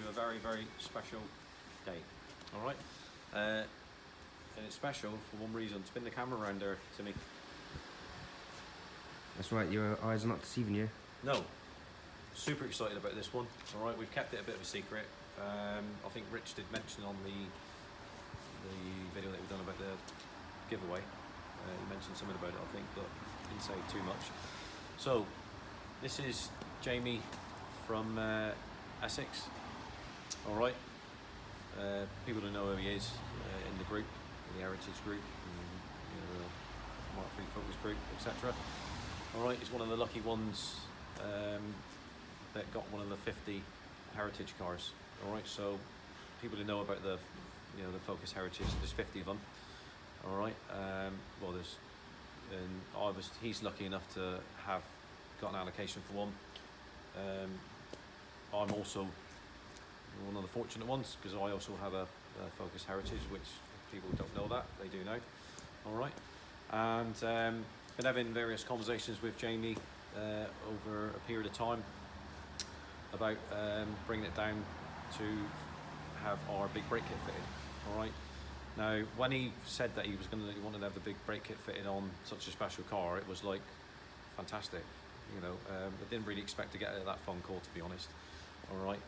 a very, very special day. All right, and it's special for one reason. Spin the camera around there to me. That's right, your eyes are not deceiving you. No, super excited about this one. All right, we've kept it a bit of a secret. I think Rich did mention on the video that we've done about the giveaway. He mentioned something about it, I think, but didn't say too much. So, this is Jamie from Essex. All right, people who know who he is in the group, in the Heritage group, and, the Mark III Focus group, etc. All right, he's one of the lucky ones that got one of the 50 Heritage cars. All right, so people who know about the the Focus Heritage, there's 50 of them. All right, well, he's lucky enough to have got an allocation for one. I'm also one of the fortunate ones because I also have a Focus Heritage, which people don't know that, they do now. All right, and been having various conversations with Jamie over a period of time about bringing it down to have our big brake kit fitted. All right. Now, when he said that he wanted to have the big brake kit fitted on such a special car, it was like fantastic. I didn't really expect to get that phone call, to be honest. All right,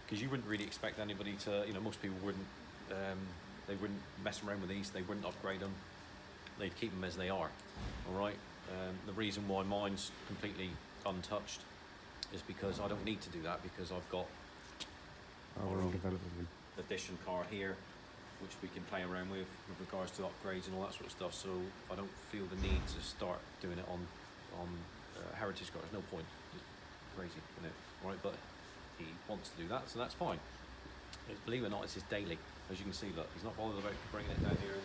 because you wouldn't really expect anybody to. Most people wouldn't. They wouldn't mess around with these. They wouldn't upgrade them. They'd keep them as they are. All right. The reason why mine's completely untouched is because I don't need to do that, because I've got our own edition car here, which we can play around with regards to upgrades and all that sort of stuff. So I don't feel the need to start doing it on Heritage cars. No point. It's crazy, isn't it? All right, but he wants to do that, so that's fine. Believe it or not, it's his daily. As you can see, look, he's not bothered about bringing it down here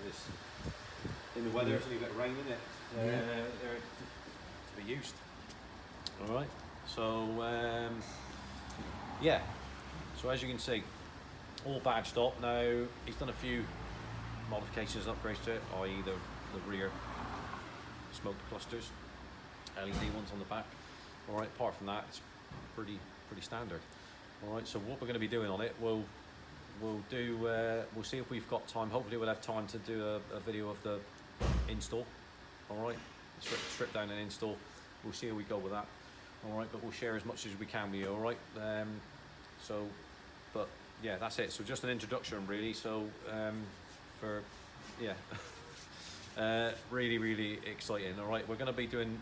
in the weather. There's a little bit of rain in it. They're to be used. All right. So yeah. So as you can see, all badged up. Now he's done a few modifications, upgrades to it, i.e. the rear smoke clusters, LED ones on the back. All right. Apart from that, it's pretty standard. All right. So what we're going to be doing on it, we'll see if we've got time. Hopefully we'll have time to do a video of the install. All right. Strip down and install. We'll see how we go with that. All right. But we'll share as much as we can with you. All right. But yeah, that's it. So just an introduction, really. So really exciting. All right, we're going to be putting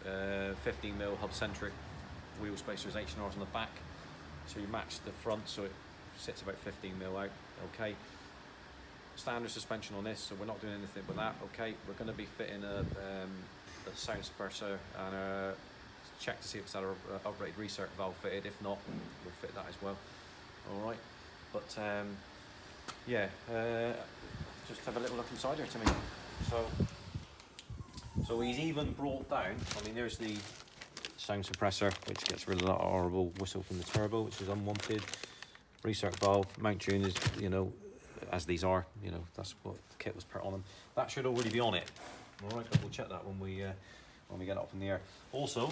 15mm hub-centric wheel spacers, H&Rs on the back to match the front, so it sits about 15mm out. Okay. Standard suspension on this, so we're not doing anything with that. Okay. We're going to be fitting a sound suppressor and check to see if it's had an uprated recirc valve fitted. If not, we'll fit that as well. All right, but just have a little look inside here to me. So he's even brought down. I mean, there's the sound suppressor, which gets rid of that horrible whistle from the turbo, which is unwanted. Recirc valve, mount tune is, as these are, that's what the kit was put on them. That should already be on it. All right, but we'll check that when we get it up in the air. Also,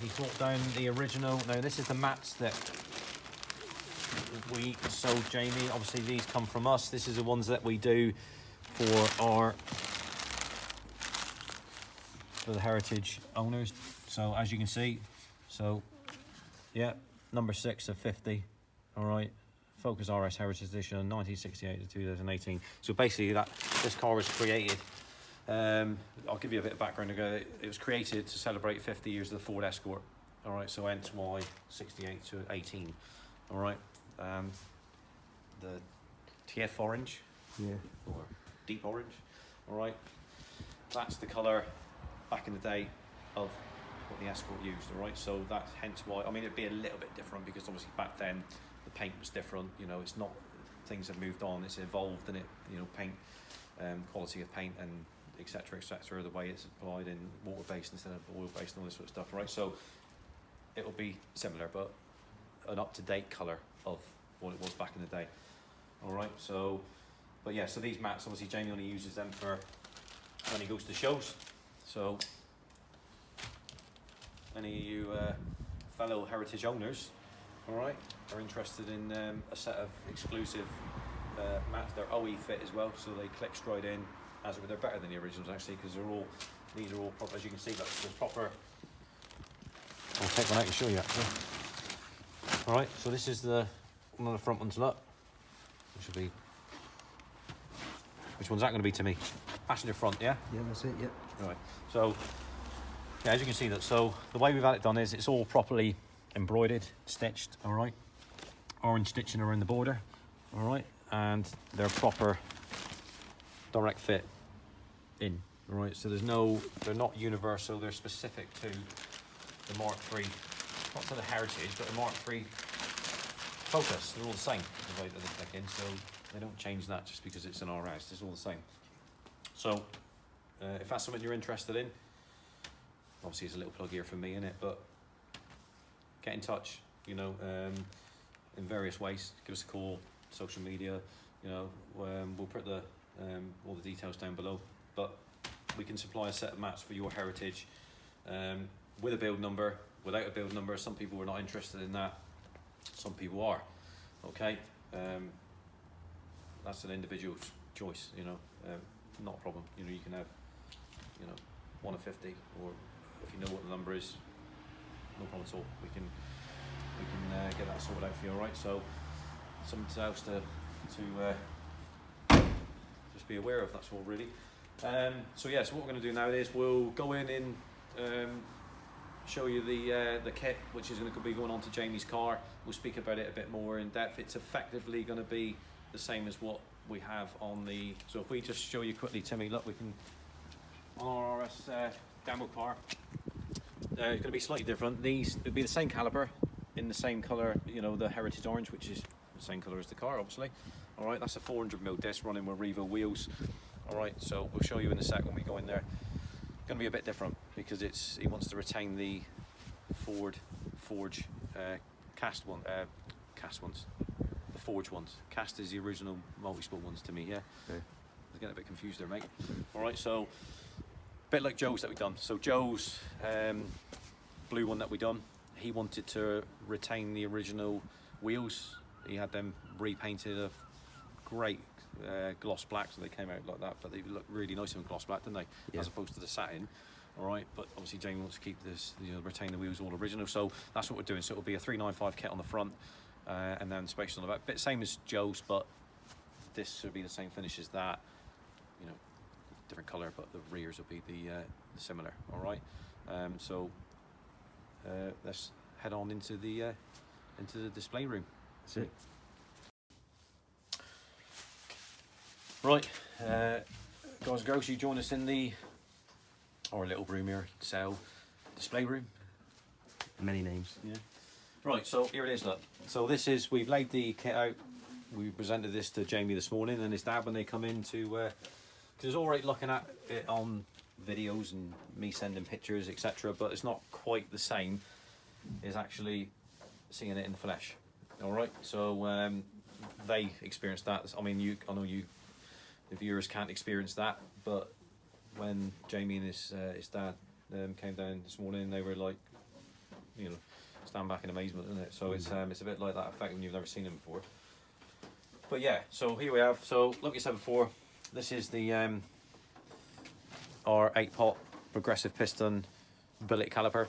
he brought down the original. Now this is the mats that we sold Jamie. Obviously these come from us. This is the ones that we do for the Heritage owners. So as you can see, yeah, number 6 of 50. All right, Focus RS Heritage Edition, 1968 to 2018. So basically this car was created, I'll give you a bit of background ago. It was created to celebrate 50 years of the Ford Escort. All right, so hence why 68 to 18. All right, the TF orange, or deep orange. All right, that's the colour back in the day of what the Escort used. All right, so that's hence why. I mean, it'd be a little bit different because obviously back then the paint was different. It's not, things have moved on. It's evolved, and paint, quality of paint, and etc. The way it's applied in water-based instead of oil-based and all this sort of stuff. Right, so it'll be similar, but an up-to-date colour of what it was back in the day. All right, so these mats, obviously Jamie only uses them for when he goes to shows. So any of you fellow Heritage owners, all right, are interested in a set of exclusive mats. They're OE fit as well, so they click straight in. As they're better than the originals actually, because these are all proper. As you can see, look, there's proper. I'll take one out and show you actually. All right, so this is one of the front ones. Look, which one's that going to be to me? Passenger front, yeah. Yeah, that's it. Yeah. Right. So yeah, as you can see that. So the way we've had it done is it's all properly embroidered, stitched. All right. Orange stitching around the border. All right, and they're proper direct fit in. All right. So they're not universal. They're specific to the Mark III, not to the Heritage, but the Mark III Focus. They're all the same, the way that they click in, so they don't change that just because it's an RS. It's all the same. So if that's something you're interested in, obviously it's a little plug here for me in it, but get in touch, you know, in various ways. Give us a call, social media, you know, we'll put all the details down below, but we can supply a set of mats for your Heritage with a build number, without a build number. Some people are not interested in that, some people are. Okay, that's an individual choice, you know, not a problem. You know, you can have, you know, 1 of 50, or if you know what the number is, no problem at all. We can get that sorted out for you. All right, so something else to just be aware of, that's all really. So yeah, so what we're going to do now is we'll go in and show you the kit, which is going to be going on to Jamie's car. We'll speak about it a bit more in depth. It's effectively going to be the same as what we have on the, so if we just show you quickly, Timmy, look, we can, on our RS demo car, it's going to be slightly different. These would be the same caliper in the same colour, you know, the Heritage Orange, which is the same colour as the car, obviously. All right, that's a 400mm disc running with Revo wheels. All right, so we'll show you in a sec when we go in there. Going to be a bit different because he wants to retain the Forge cast ones, the Forge ones. Cast is the original multi-sport ones to me, yeah. Okay. I was getting a bit confused there, mate. All right, so a bit like Joe's that we've done. So Joe's blue one that we done, he wanted to retain the original wheels. He had them repainted a great gloss black, so they came out like that, but they look really nice in gloss black, didn't they? Yeah. As opposed to the satin. All right, but obviously Jamie wants to keep this, you know, retain the wheels all original, so that's what we're doing. So it'll be a 395 kit on the front, and then space on the back. Bit same as Joe's, but this will be the same finish as that. You know, different colour, but the rears will be the similar. All right, so let's head on into the display room. That's it. Right, guys and girls, you join us in our little room here, cell display room. Many names. Yeah. Right, so here it is, look. So we've laid the kit out. We presented this to Jamie this morning and his dad when they come in to, because it's all right looking at it on videos and me sending pictures, etc., but it's not quite the same as actually seeing it in the flesh. All right, so they experienced that. I mean, I know the viewers can't experience that, but when Jamie and his dad came down this morning, they were like, you know, stand back in amazement, isn't it? So it's a bit like that effect when you've never seen them before. But yeah, so here we have. So like I said before, this is the our 8-pot progressive piston billet caliper.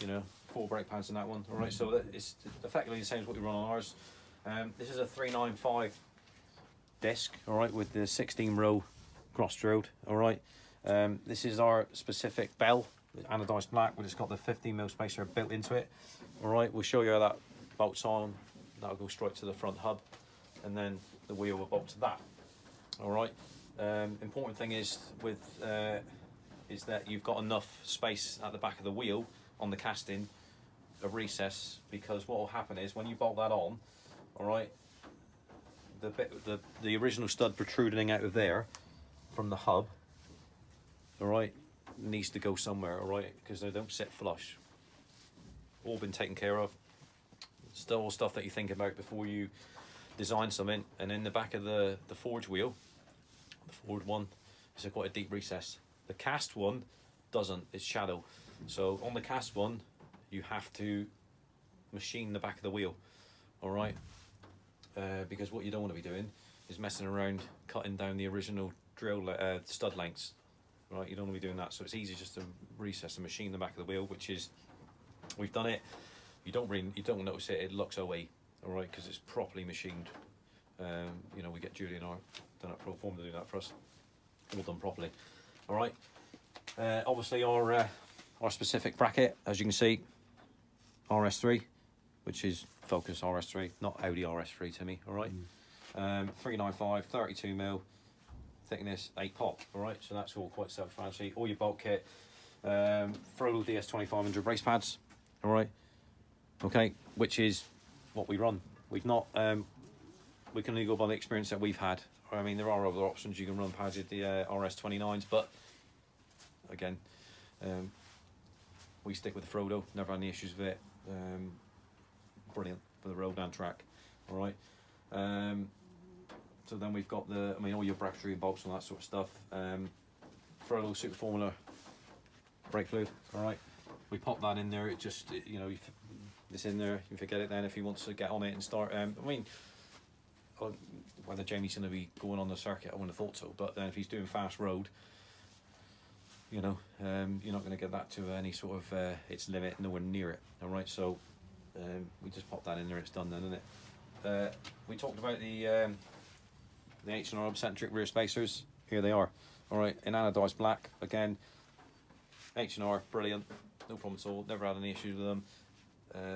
You know, 4 brake pads in that one. All right, so it's effectively the same as what we run on ours. This is a 395 disc, all right, with the 16-row cross drilled. All right, this is our specific bell, anodized black, which has got the 15mm spacer built into it. All right, we'll show you how that bolts on. That'll go straight to the front hub, and then the wheel will bolt to that. All right. Important thing is is that you've got enough space at the back of the wheel on the casting, a recess, because what will happen is when you bolt that on, all right, the original stud protruding out of there from the hub, all right, needs to go somewhere, all right, because they don't sit flush. All been taken care of. Still stuff that you think about before you design something. And in the back of the Forge wheel, the Ford one, it's quite a deep recess. The cast one doesn't, it's shadow. So on the cast one, you have to machine the back of the wheel, all right? Because what you don't want to be doing is messing around cutting down the original drill stud lengths, right? You don't want to be doing that. So it's easy just to recess and machine the back of the wheel, which is, we've done it. You don't notice it. It looks away, all right, because it's properly machined. You know, we get Julie and I done at Proform to do that for us, all done properly, all right. Obviously our specific bracket, as you can see, RS3, which is Focus RS3, not Audi RS3 to me, all right. 395, 32 mil thickness, 8 pop, all right. So that's all quite self-explanatory. All your bulk kit, Frodo DS2500 race pads, all right. Okay, which is what we run. We've not, we can only go by the experience that we've had. I mean, there are other options. You can run padded the RS29s, but again, we stick with the Frodo. Never had any issues with it. Brilliant for the road and track. All right. So then we've got the, I mean, all your bracketry and bolts and that sort of stuff. Frodo Super Formula brake fluid. All right. We pop that in there. It just, you know, it's in there. You forget it then if he wants to get on it and start. I mean, whether Jamie's going to be going on the circuit, I wouldn't have thought so. But then if he's doing fast road, you know, you're not going to get that to any sort of its limit, nowhere near it. All right, so we just pop that in there. It's done then, isn't it? We talked about the H&R eccentric rear spacers. Here they are. All right, in anodized black again. H&R, brilliant, no problem at all. Never had any issues with them.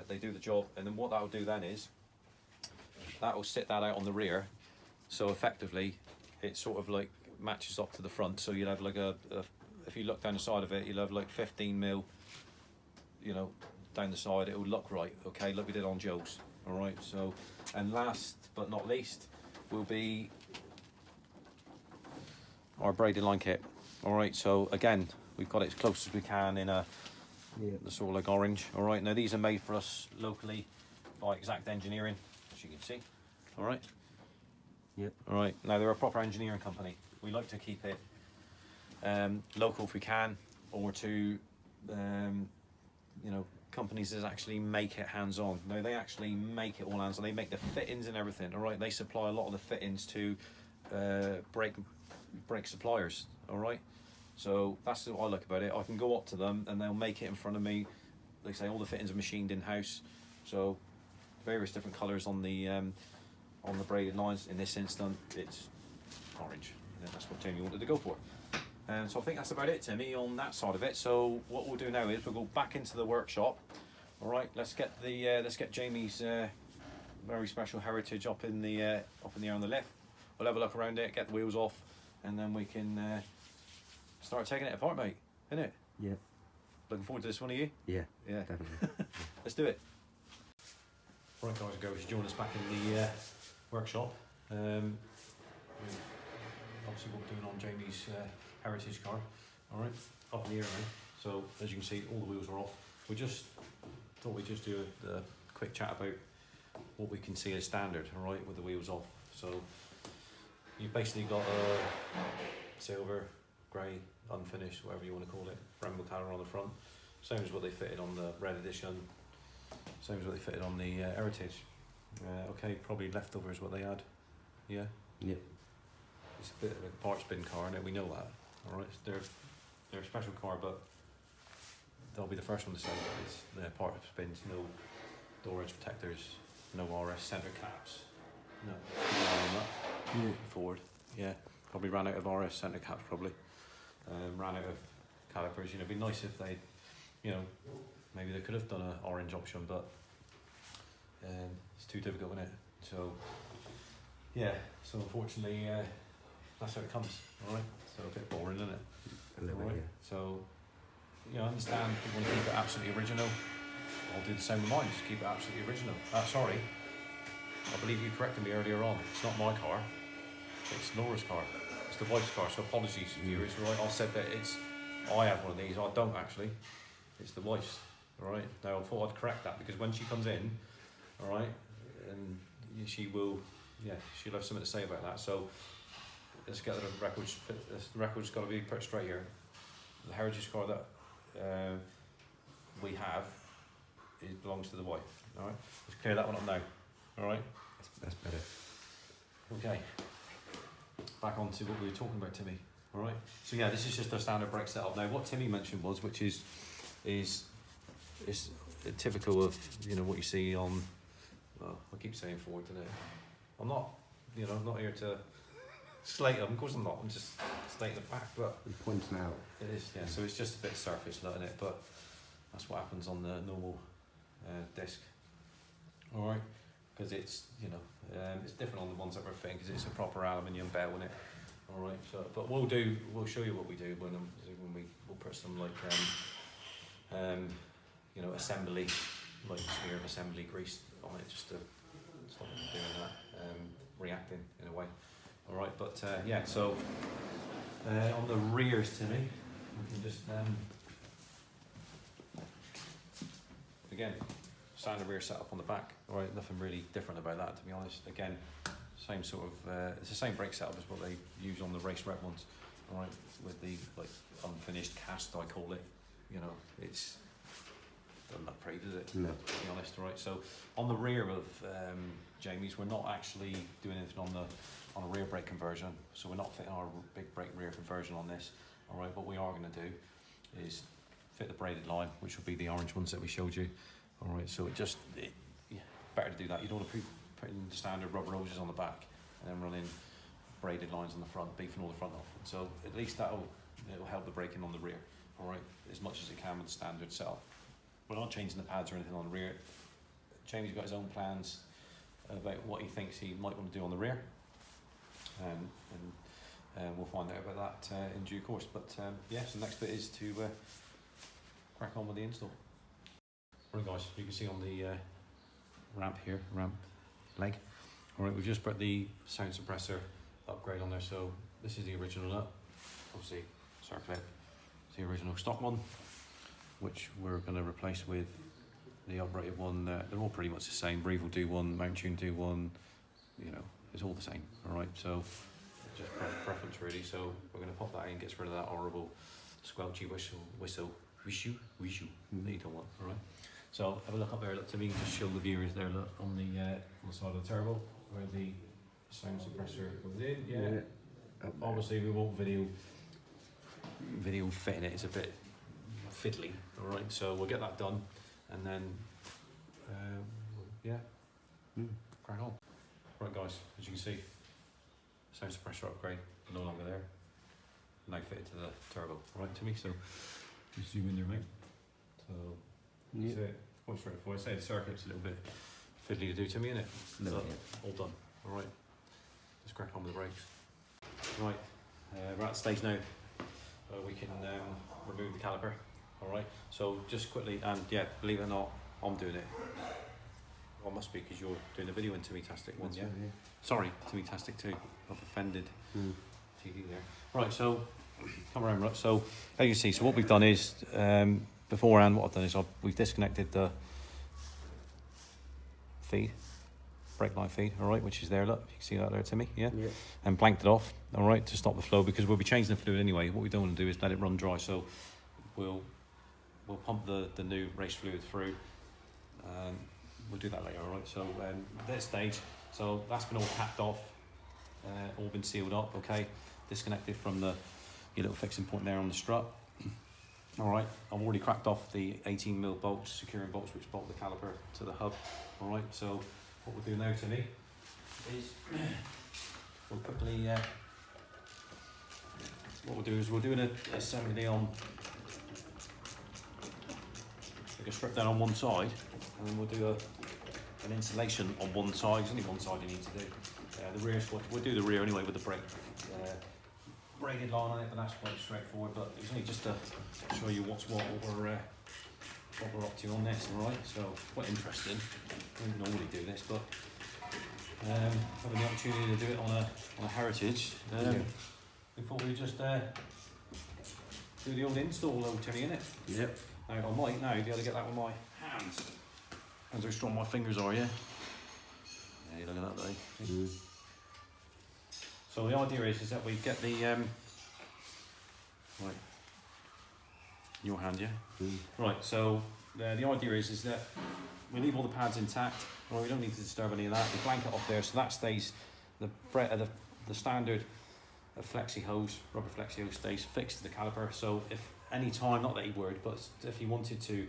They do the job, and then what that will do then is that will sit that out on the rear, so effectively it sort of like matches up to the front. So you'll have like if you look down the side of it, you'll have like 15 mil, you know, down the side. It will look right, okay, like we did on Joe's. All right, so, and last but not least will be our braided line kit. All right, so again, we've got it as close as we can in a the sort of like orange. All right, now these are made for us locally by Exact Engineering, as you can see. All right. Yep. All right. Now they're a proper engineering company. We like to keep it local if we can, or to you know, companies that actually make it hands-on. No, they actually make it all hands-on. They make the fittings and everything. All right. They supply a lot of the fittings to brake suppliers. All right. So that's what I like about it. I can go up to them and they'll make it in front of me. They say all the fittings are machined in-house. So various different colours on the braided lines. In this instance, it's orange. And that's what Jamie wanted to go for. So I think that's about it, Timmy, on that side of it. So what we'll do now is we'll go back into the workshop. All right, let's get Jamie's very special heritage up in the air on the lift. We'll have a look around it, get the wheels off, and then we can start taking it apart, mate. Isn't it? Yeah. Looking forward to this one, are you? Yeah. Yeah. Definitely. Let's do it. Right, guys and girls, join us back in the workshop. Obviously, what we're doing on Jamie's heritage car. All right, up in the air now. So as you can see, all the wheels are off. We just thought we'd just do a quick chat about what we can see as standard. All right, with the wheels off. So you've basically got a silver, grey, unfinished, whatever you want to call it, rainbow colour on the front. Same as what they fitted on the red edition. Same as what they fitted on the heritage. Okay, probably leftovers what they had. Yeah. Yeah. It's a bit of a parts bin car, and we know that. All right, they're a special car, but they'll be the first one to say that it's the parts bins, no door edge protectors, no RS centre caps. No, Yeah. Ford. Yeah, probably ran out of RS centre caps. Probably ran out of calipers. You know, it'd be nice if they, you know, maybe they could have done an orange option, but it's too difficult, isn't it? So yeah, so unfortunately that's how it comes. All right, so a bit boring, isn't it? A little bit, yeah. So you know, I understand people want to keep it absolutely original. I'll do the same with mine. Just keep it absolutely original. Sorry, I believe you corrected me earlier on. It's not my car. It's Laura's car. It's the wife's car. So apologies, viewers. Right, I said that I have one of these. I don't actually. It's the wife's. All right. Now I thought I'd correct that because when she comes in, all right, and she will, yeah, she'll have something to say about that. So let's get the records. The record's got to be put straight here. The heritage car that we have, it belongs to the wife. All right, let's clear that one up now. All right. That's better. Okay. Back on to what we were talking about, Timmy. All right. So yeah, this is just a standard brake setup. Now, what Timmy mentioned was, which is typical of, you know, what you see on. Well, I keep saying Ford today. I'm not, you know, I'm not here to slate them. Of course, I'm not. I'm just stating the fact. But You're pointing out. it is, yeah. So it's just a bit surface letting it, but that's what happens on the normal disc. All right. Because it's, you know, it's different on the ones that we're fitting because it's a proper aluminium bell in it. All right, so but we'll show you what we do when we'll put some like you know, assembly, like smear of assembly grease on it just to stop it from doing that, reacting in a way. All right, but yeah, so on the rears, Timmy, we can just again. Standard rear setup on the back. All right, nothing really different about that, to be honest. Again, same sort of, it's the same brake setup as what they use on the race rep ones. All right, with the like unfinished cast, I call it. You know, it's doesn't look pretty, does it? No. To be honest, all right. So on the rear of Jamie's, we're not actually doing anything on a rear brake conversion. So we're not fitting our big brake rear conversion on this. All right, what we are going to do is fit the braided line, which will be the orange ones that we showed you. All right, so yeah, better to do that. You don't want to put in the standard rubber hoses on the back and then running braided lines on the front, beefing all the front off. So at least it'll help the braking on the rear. All right, as much as it can with the standard setup. We're not changing the pads or anything on the rear. Jamie's got his own plans about what he thinks he might want to do on the rear, and we'll find out about that in due course. But yeah, so the next bit is to crack on with the install. Right guys, you can see on the ramp here, ramp leg. All right, we've just put the sound suppressor upgrade on there. So this is the original nut, obviously circlip. It's the original stock one, which we're going to replace with the uprated one. They're all pretty much the same. Breathe will do one, Mount Tune do one. You know, it's all the same. All right, so just preference really. So we're going to pop that in, gets rid of that horrible squelchy whistle. Wish you that you don't want. All right. So have a look up there. Look to me, just show the viewers there. Look on the side of the turbo where the sound suppressor goes in. Yeah. Obviously, we won't video fitting it. It's a bit fiddly. All right. So we'll get that done, and then yeah, crack on. Right, guys. As you can see, sound suppressor upgrade no longer there. Now fitted to the turbo. All right, Timmy. So just zoom in there, mate. So. Yeah. So, quite straightforward. I say the circuit's a little bit fiddly to do to me, innit? No, But yeah. all done. All right. Let's crack on with the brakes. Right. We're at the stage now. We can remove the caliper. All right. So just quickly, and yeah, believe it or not, I'm doing it. Well, must be because you're doing the video in Timmy-tastic one, yeah? Right, yeah. Sorry, Timmy-tastic 2. I've offended TV there. Right. So come around. Right. So as you can see, so what we've done is. Beforehand, what I've done is we've disconnected the feed, brake line feed, all right, which is there. Look, you can see that there, Timmy, yeah? Yeah. And blanked it off, all right, to stop the flow because we'll be changing the fluid anyway. What we don't want to do is let it run dry, so we'll pump the new race fluid through. We'll do that later, all right. So at this stage, so that's been all capped off, all been sealed up, okay, disconnected from your little fixing point there on the strut. All right, I've already cracked off the 18mm bolts, securing bolts which bolt the caliper to the hub. All right, so what we'll do now, Timmy, is we'll quickly, what we'll do is we'll do an assembly on, like a strip down on one side, and then we'll do an insulation on one side. There's only one side you need to do. The rear, we'll do the rear anyway with the brake. Braided line on it, but that's quite straightforward. But it's only just to show you what we're up to on this. All right, so quite interesting. I don't normally do this, but having the opportunity to do it on a heritage, we thought we'd just do the old install, old Timmy, innit? Yep. Now I might now be able to get that with my hands. Depends how strong my fingers are, yeah. Yeah, you look at that, though. So the idea is that we get the right in your hand, yeah. Right. So the idea is that we leave all the pads intact, or we don't need to disturb any of that. We blanket off there, so that stays, the standard flexi hose, rubber flexi hose stays fixed to the caliper. So if any time, not that you would, but if you wanted to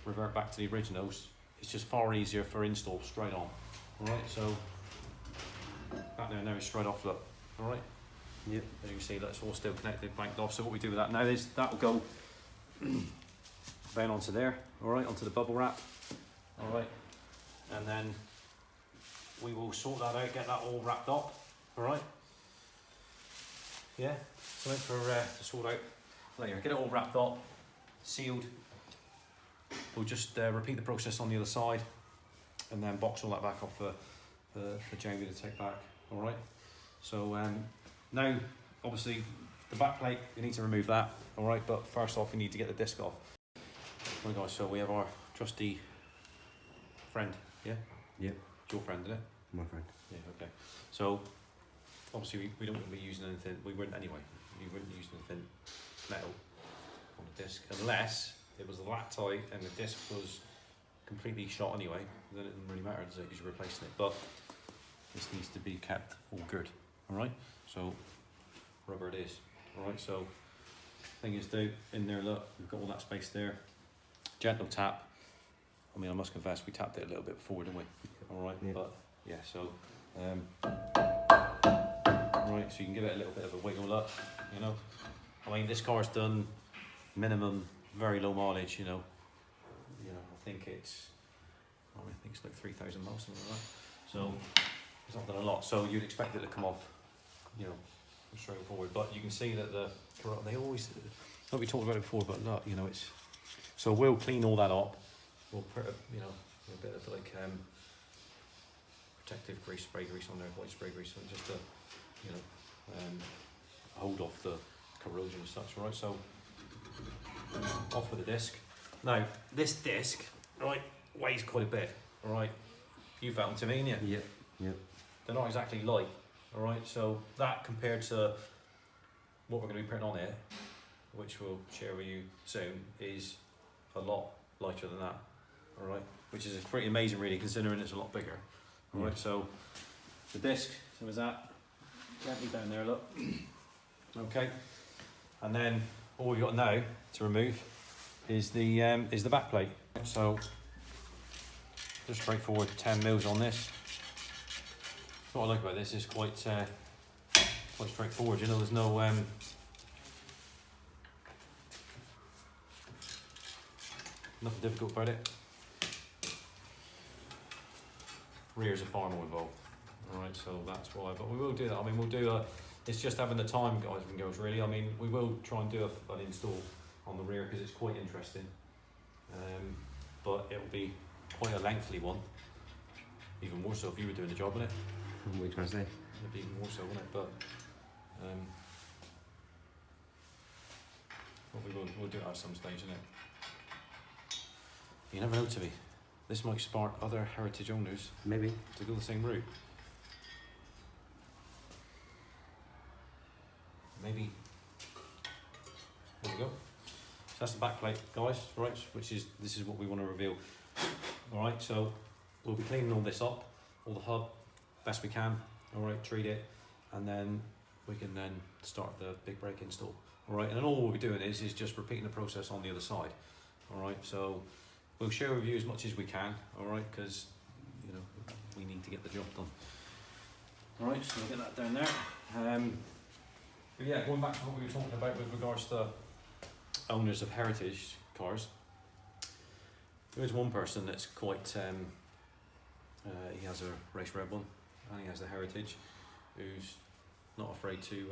revert back to the originals, it's just far easier for install straight on. Alright, so that there now is straight off, look. Alright? Yep. As you can see, that's all still connected, blanked off. So what we do with that now is that will go down onto there, alright, onto the bubble wrap. Alright, and then we will sort that out, get that all wrapped up. Alright? Yeah, something for to sort out later. Get it all wrapped up, sealed. We'll just repeat the process on the other side, and then box all that back up for Jamie to take back. Alright? So now, obviously, the back plate, you need to remove that. Alright, but first off, we need to get the disc off. Right guys, so we have our trusty friend, yeah? Yep. It's your friend, isn't it? My friend. Yeah, okay. So, obviously we don't want to be using anything, we wouldn't anyway, we wouldn't use anything metal on the disc, unless it was that tight and the disc was completely shot anyway, then it doesn't really matter, does it, because you're replacing it. But this needs to be kept all good, alright? So, rubber it is, alright? So, thing is, though, in there, look, we've got all that space there. Gentle tap. I mean, I must confess, we tapped it a little bit before, didn't we? Alright, Yeah. but yeah, so right, so you can give it a little bit of a wiggle up, you know. I mean, this car's done minimum, very low mileage, you know. I think it's like 3,000 miles, something like that. So it's not done a lot. So you'd expect it to come off, you know, straight forward. But you can see that they always, like we talked about it before, but look, you know, it's. So we'll clean all that up. We'll put a bit of like protective grease, spray grease on there, white spray grease, just to, hold off the corrosion and such. Right, so off with the disc. Now this disc, right, weighs quite a bit. All right, you felt them to me, ain't you? Yep. Yep. They're not exactly light. All right, so that compared to what we're going to be putting on it, which we'll share with you soon, is a lot lighter than that. All right, which is pretty amazing, really, considering it's a lot bigger. All right, so the disc, same as that, gently down there, look. Okay, and then all we've got now to remove is the back plate. So just straightforward 10 mils on this. What I like about this is quite straightforward. You know, there's no nothing difficult about it. Rears are far more involved. Alright, so that's why, but we will do that. I mean, we'll do it's just having the time, guys and girls, really. I mean, we will try and do an install on the rear because it's quite interesting. But it'll be quite a lengthy one. Even more so if you were doing the job, wouldn't it? What are you trying to say? It'd be even more so, wouldn't it? But we'll do it at some stage, innit? You never know, Timmy. This might spark other heritage owners Maybe. to go the same route. Maybe. There we go. So that's the back plate, guys, right? This is what we want to reveal. Alright, so we'll be cleaning all this up, all the hub, best we can. Alright, treat it, and then we can then start the big brake install. Alright, and then all we'll be doing is just repeating the process on the other side. Alright, so we'll share with you as much as we can, alright, because we need to get the job done. Alright, so we'll get that down there. But yeah, going back to what we were talking about with regards to owners of heritage cars, there is one person that's quite, he has a race red one, and he has the heritage, who's not afraid to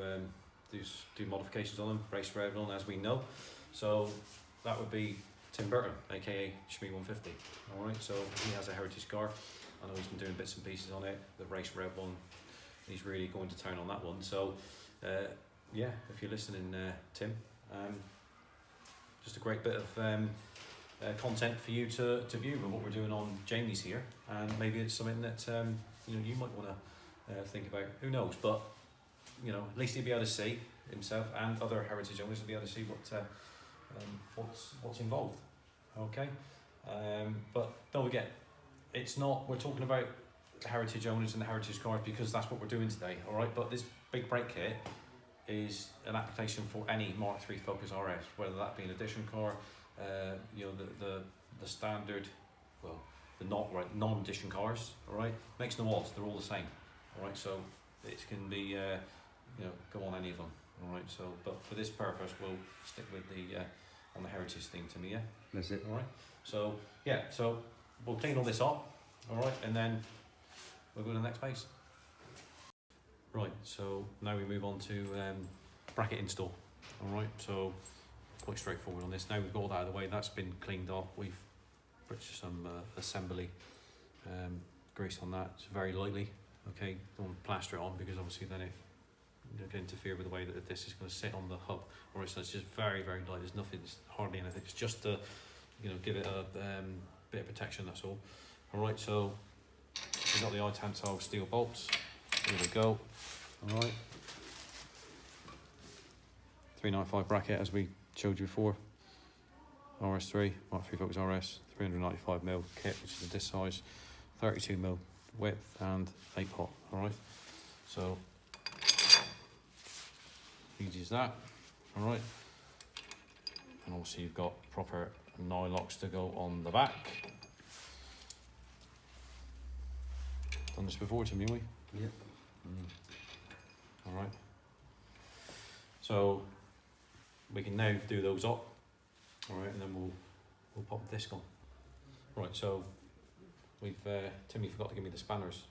do modifications on them, race red one, as we know. So that would be Tim Burton, aka Shmee 150. Alright, so he has a heritage car. I know he's been doing bits and pieces on it, the race red one. He's really going to town on that one. So yeah, if you're listening, Tim, just a great bit of content for you to view with what we're doing on Jamie's here, and maybe it's something that you might want to think about. Who knows? But at least he'll be able to see himself, and other heritage owners will be able to see what's involved. Okay, But don't forget, it's not, we're talking about the heritage owners and the heritage cars because that's what we're doing today, all right? But this big brake kit is an application for any Mark III Focus RS, whether that be an edition car, you know, the standard, well, the non-edition cars, all right? Makes no odds, they're all the same, all right? So it can be, you know, go on any of them, all right? So, but for this purpose, we'll stick with the on the heritage theme to me, yeah. That's it. All right. So yeah, so we'll clean all this up, all right, and then we'll go to the next phase. Right. So now we move on to bracket install. All right. So quite straightforward on this. Now we've got all that out of the way. That's been cleaned off. We've put some assembly grease on that, very lightly. Okay. Don't want to plaster it on because obviously then it can interfere with the way that this is going to sit on the hub. All right. So it's just very, very light. There's nothing. It's hardly anything. It's just to, you know, give it a bit of protection. That's all. All right. So we've got the I-tensile steel bolts. Here we go. All right. 395 bracket as we showed you before. RS3, Mark III Focus RS, 395mm kit, which is the disc size, 32mm width and 8 pot. All right. So easy as that. All right. And also you've got proper nylocks to go on the back. Done this before, Tim, haven't we? Yep. All right. So we can now do those up. All right, and then we'll pop the disc on. Right. So we've Timmy forgot to give me the spanners,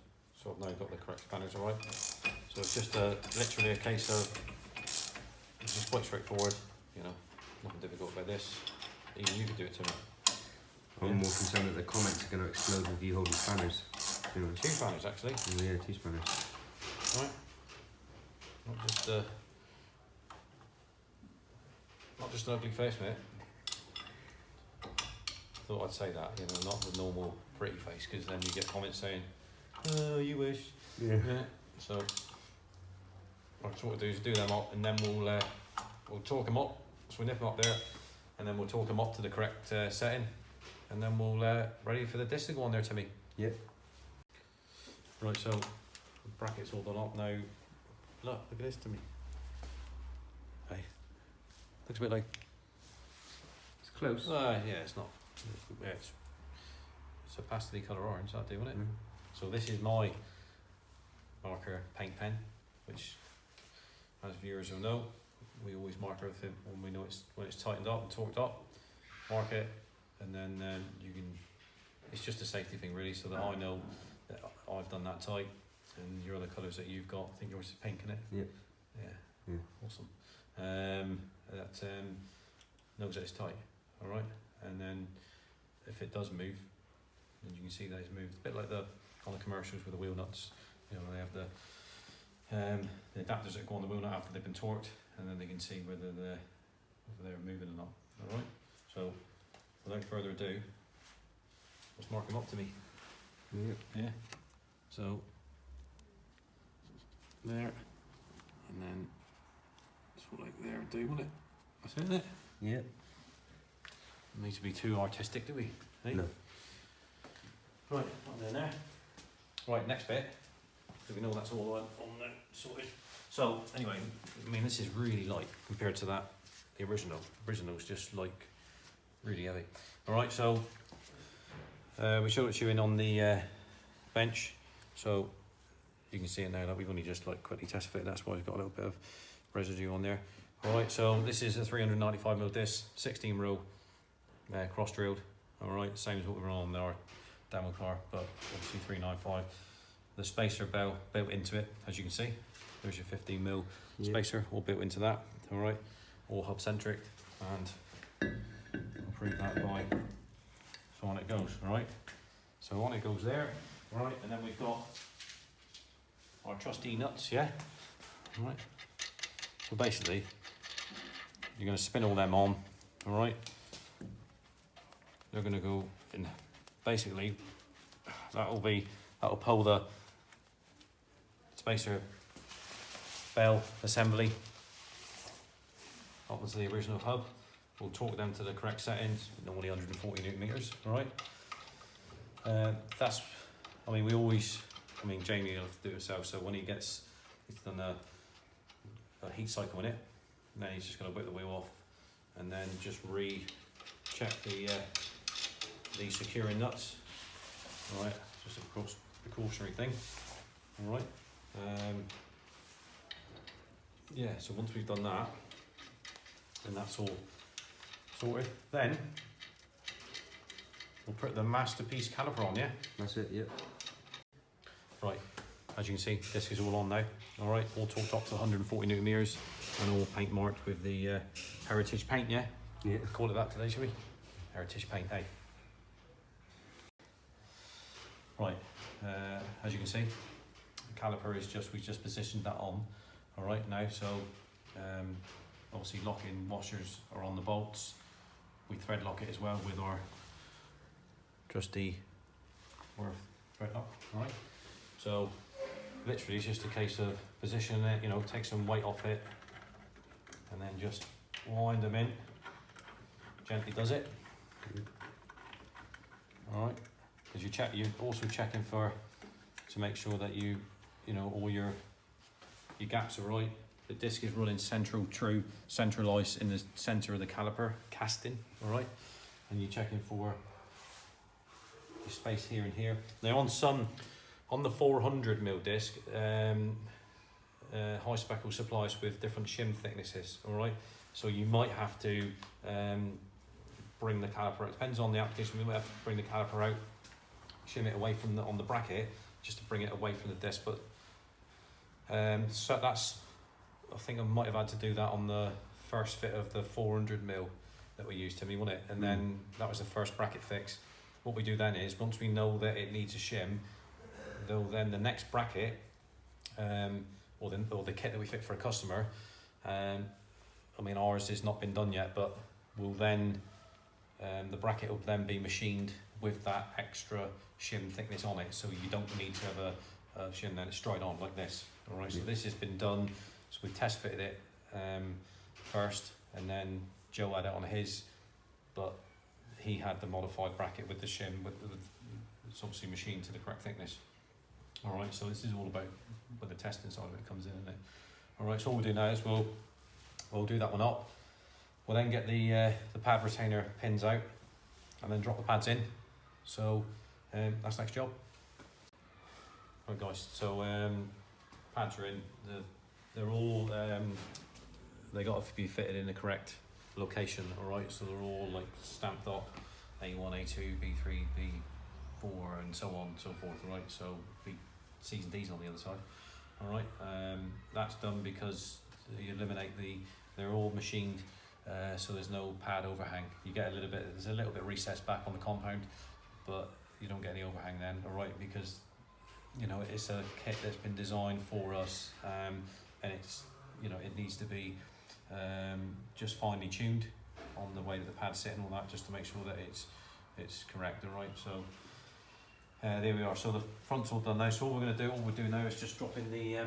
so I've now got the correct spanners. All right. So it's just literally a case of it's just quite straightforward. You know, nothing difficult about this. Even you could do it, Timmy. I'm more concerned that the comments are going to explode with you holding spanners. You know. 2 spanners actually. Yeah, 2 spanners. Right. Not just an ugly face, mate. Thought I'd say that, you know, not the normal pretty face, because then you get comments saying, "Oh, you wish." Yeah. So, right, so what we'll do is do them up, and then we'll torque them up. So we nip them up there, and then we'll torque them up to the correct setting, and then we'll ready for the disc to go on there, Timmy. Yep. Right, so the bracket's all done up now. Look at this, Timmy. Hey, looks a bit like. It's close. Yeah, it's not. Yeah, it's a pastel colour orange, that'll do, won't it? Mm. So this is my marker paint pen, which, as viewers will know, we always mark everything when we know when it's tightened up and torqued up. Mark it, and then you can. It's just a safety thing, really, so that I know that I've done that tight, and your other colours that you've got. I think yours is pink, isn't it? Yep. Yeah. Yeah. Awesome. That knows that it's tight. All right, and then if it does move, then you can see that it's moved. It's a bit like on the commercials with the wheel nuts. You know, they have the adapters that go on the wheel nut after they've been torqued, and then they can see whether they're moving or not. All right. So, without further ado, let's mark them up to me. Yep. Yeah. So there, and then that's what like there do, won't it? That's it, isn't it? Yep. Don't need to be too artistic, do we? Hey? No. Right, up there now. Right, next bit. So we know that's all on there sorted. So anyway, I mean this is really light compared to that the original. The original's just like really heavy. Alright, so we showed it to you in on the bench. So you can see it now that we've only just like quickly test fit. That's why it's got a little bit of residue on there. Alright, so this is a 395mm disc, 16 row cross drilled. Alright, same as what we were on our demo car, but obviously 395. The spacer bell built into it, as you can see. There's your 15mm spacer, all built into that. Alright, all hub centric, and I'll prove that by so on it goes. Alright, so on it goes there. Alright, and then we've got our trusty nuts, yeah. Alright, so basically you're going to spin all them on. Alright, they're going to go in. Basically that'll pull the spacer bell assembly up into the original hub, we'll torque them to the correct settings, normally 140 newton meters, all right? That's, I mean, Jamie will do it himself, so when he's done a heat cycle in it, and then he's just going to whip the wheel off, and then just check the securing nuts, all right? Just a precautionary thing, all right? Yeah, so once we've done that, and that's all sorted, then we'll put the masterpiece caliper on, yeah? That's it, yeah. Right, as you can see, disc is all on now. All right, all torqued up to 140 newton meters and all paint marked with the heritage paint, yeah? Yeah. Call it that today, shall we? Heritage paint, hey. Right, as you can see, the caliper is we just positioned that on. All right, now, so obviously lock-in washers are on the bolts. We thread lock it as well with our trusty thread lock, all right? So literally it's just a case of positioning it, take some weight off it and then just wind them in. Gently does it. All right, because you're also checking to make sure that all your gaps are right. The disc is running centralised in the centre of the caliper casting, all right? And you're checking for your space here and here. Now on the 400mm disc, high spec will supply us with different shim thicknesses, all right? So you might have to bring the caliper out. It depends on the application. We might have to bring the caliper out, shim it away from on the bracket, just to bring it away from the disc. But so I think I might have had to do that on the first fit of the 400mm that we used, Timmy, wasn't it? And then that was the first bracket fix. What we do then is, once we know that it needs a shim, then the next bracket, or the kit that we fit for a customer, ours has not been done yet, but will then, the bracket will then be machined with that extra shim thickness on it, so you don't need to have a shim, then it's straight on like this. All right, so this has been done. So we test fitted it first, and then Joe had it on his, but he had the modified bracket with the shim, it's obviously machined to the correct thickness. All right, so this is all about where the testing side of it comes in, isn't it? All right, so what we'll do now is we'll do that one up. We'll then get the pad retainer pins out, and then drop the pads in. So that's next job. Right, guys. So pads are in. They're all they got to be fitted in the correct location. All right, so they're all like stamped up, A1, A2, B3, B4, and so on and so forth. All right, so C's and D's on the other side. All right, that's done because you eliminate they're all machined, so there's no pad overhang. You get there's a little bit recessed back on the compound, but you don't get any overhang then. All right, because it's a kit that's been designed for us, and it's it needs to be just finely tuned on the way that the pads sit and all that, just to make sure that it's correct. All right, so there we are. So the front's all done now. So all we're do now is just drop in the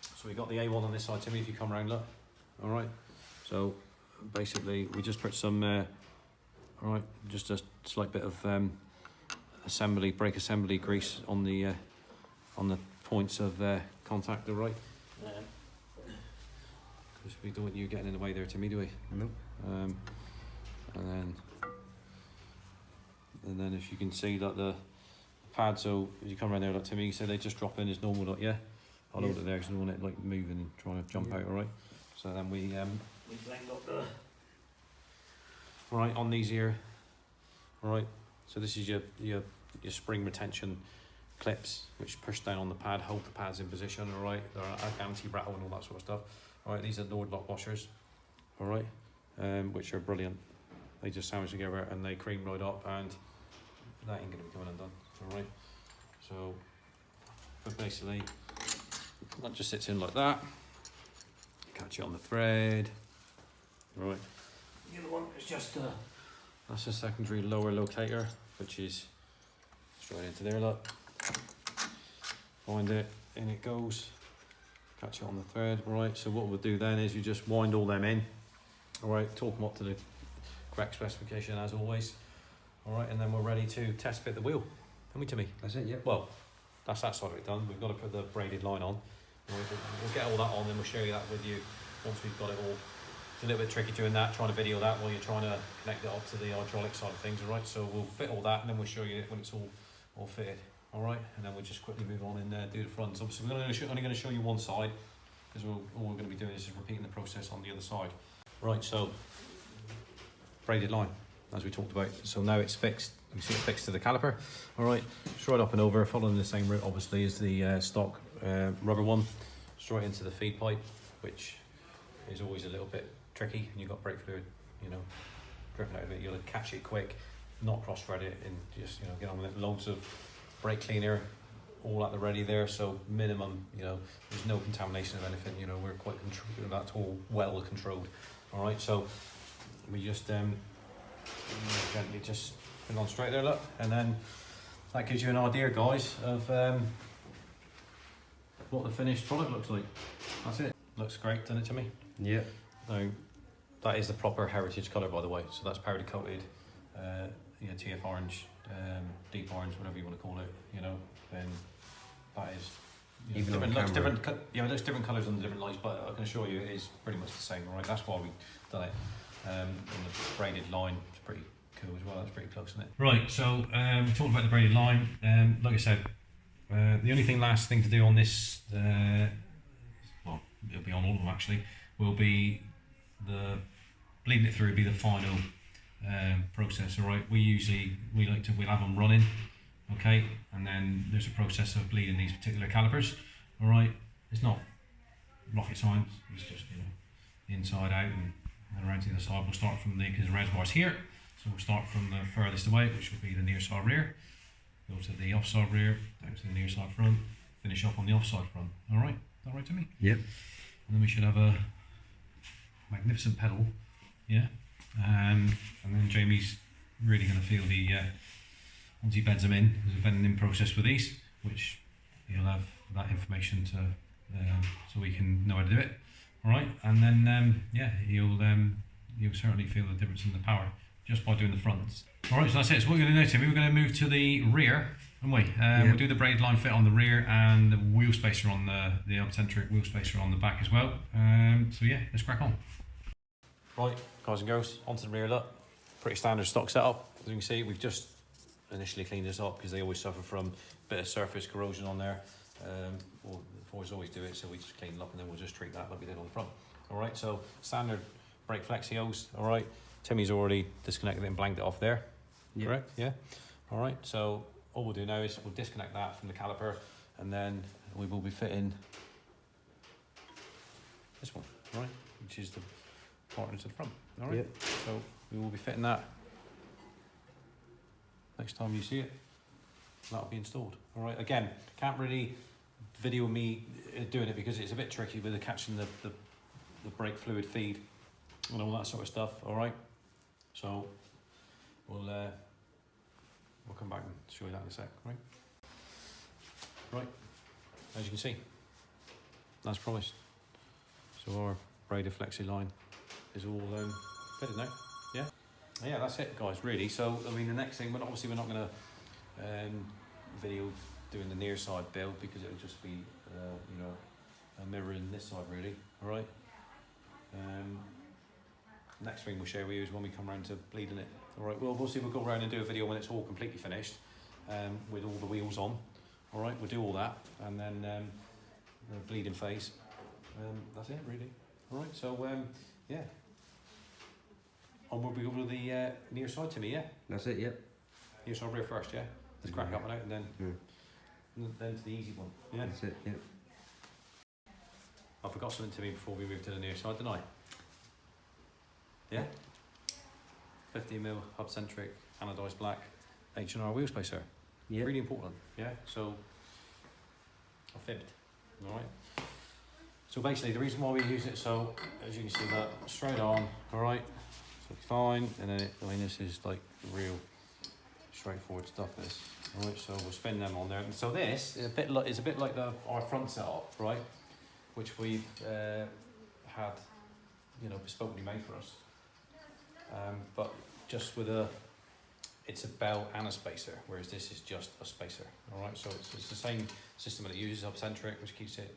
so we got the A1 on this side, Timmy, if you come around, look. All right, so basically we just put some all right, just a slight bit of brake assembly grease on the points of contact. All right, because we don't want you getting in the way there, Timmy, do we? No. And then if you can see that the pad, so if you come around there, like Timmy, so they just drop in as normal, like, yeah. I'll hold it there because I don't want it like moving and trying to jump out. All right, so then we blend up the right on these here. All right, so this is your spring retention clips which push down on the pad, hold the pads in position. All right, they're anti-rattle and all that sort of stuff. All right, these are Lord lock washers. All right, which are brilliant. They just sandwich together and they cream right up, and that ain't gonna be coming undone. All right, so but basically that just sits in like that. Catch it on the thread. All right, the other one is just that's a secondary lower locator, which is straight into there. Look, find it, in it goes. Catch it on the thread. All right, so what we'll do then is you just wind all them in. All right, torque them up to the correct specification as always. All right, and then we're ready to test fit the wheel. Haven't we, Timmy? That's it, yep. Well, that's that side of it done. We've got to put the braided line on. We'll get all that on, then we'll show you that with you once we've got it all. It's a little bit tricky doing that, trying to video that while you're trying to connect it up to the hydraulic side of things, all right? So we'll fit all that, and then we'll show you when it's all fitted, all right? And then we'll just quickly move on and do the fronts. Obviously, we're only going to show you one side, because all we're going to be doing is just repeating the process on the other side. Right, so braided line, as we talked about. So now it's fixed. You see it fixed to the caliper. All right, straight up and over, following the same route, obviously, as the stock rubber one, straight into the feed pipe, which is always a little bit tricky. And you've got brake fluid, you know, dripping out of it. You'll catch it quick, not cross-thread it, and just, you know, get on with it. Loads of brake cleaner, all at the ready there. So minimum, you know, there's no contamination of anything. You know, we're quite that's all well controlled. All right, so we just gently just put it on straight there, look, and then that gives you an idea, guys, of what the finished product looks like. That's it. Looks great, doesn't it, to me? Yeah. Now, that is the proper heritage colour, by the way. So that's powder coated, you know, TF orange, deep orange, whatever you want to call it. You know, then that is. You know, Even different on looks, camera. different. Yeah, it looks different colours on the different lights, but I can assure you it is pretty much the same. All right, that's why we've done it. And the braided line is pretty cool as well. That's pretty close, isn't it? Right. So we talked about the braided line. Like I said, the only last thing to do on this, well, it'll be on all of them actually, will be the bleeding it through. Be the final process. All right. We'll have them running. Okay, and then there's a process of bleeding these particular calipers. All right, it's not rocket science. It's just, you know, the inside out and around to the other side. We'll start from because the reservoir's here, so we'll start from the furthest away, which will be the near side rear. Go to the offside rear, down to the near side front, finish up on the offside front. All right, is that right to me? Yep. And then we should have a magnificent pedal, yeah. And then Jamie's really going to feel the. Once he beds them in, there's a bedding in process with these, which he'll have that information to, so we can know how to do it. All right, and then yeah, you'll certainly feel the difference in the power just by doing the fronts. All right, so that's it. So what we're going to do, Tim, we're going to move to the rear, and we'll do the braid line fit on the rear and the wheel spacer on the eccentric wheel spacer on the back as well. So yeah, let's crack on. Right, guys and girls, onto the rear. Look, pretty standard stock setup. As you can see, we've just initially cleaned this up because they always suffer from a bit of surface corrosion on there. We'll always do it, so we just clean it up and then we'll just treat that like we did on the front. All right, so standard brake flexi hose. All right, Timmy's already disconnected it and blanked it off there. Yep. Correct? Yeah. All right, so all we'll do now is we'll disconnect that from the caliper, and then we will be fitting this one, all right, which is the partner to the front. All right. Yep. So we will be fitting that. Next time you see it, that'll be installed. All right. Again, can't really video me doing it because it's a bit tricky with the catching the brake fluid feed and all that sort of stuff. All right. So we'll come back and show you that in a sec. Right. Right. As you can see, as promised. So our braided flexi line is all fitted now. Yeah. Yeah, that's it, guys, really. So, I mean, the next thing, obviously we're not going to video doing the near side build because it'll just be, you know, mirroring this side, really. All right. Next thing we'll share with you is when we come around to bleeding it. All right. Well, we'll see. We'll go around and do a video when it's all completely finished, with all the wheels on. All right. We'll do all that, and then the bleeding phase. That's it, really. All right. So, yeah. And we'll be over to the near side, Timmy, yeah? That's it, yep. Near side rear first, yeah? Let's crack that one out and then then to the easy one. Yeah. That's it, yep. I forgot something, Timmy, before we move to the near side, didn't I? Yeah? 15mm hub-centric, anodised black, H&R wheel spacer. Yep. Really important, yeah? So, I fibbed, alright? So basically, the reason why we use it, so, as you can see that, straight on, alright? So fine, and then I mean, this is like real straightforward stuff. This, all right. So we'll spin them on there. And so this is a bit like our front setup, right? Which we've had, you know, bespokely made for us. But just with it's a bell and a spacer, whereas this is just a spacer. All right, so it's the same system that it uses, hub-centric, which keeps it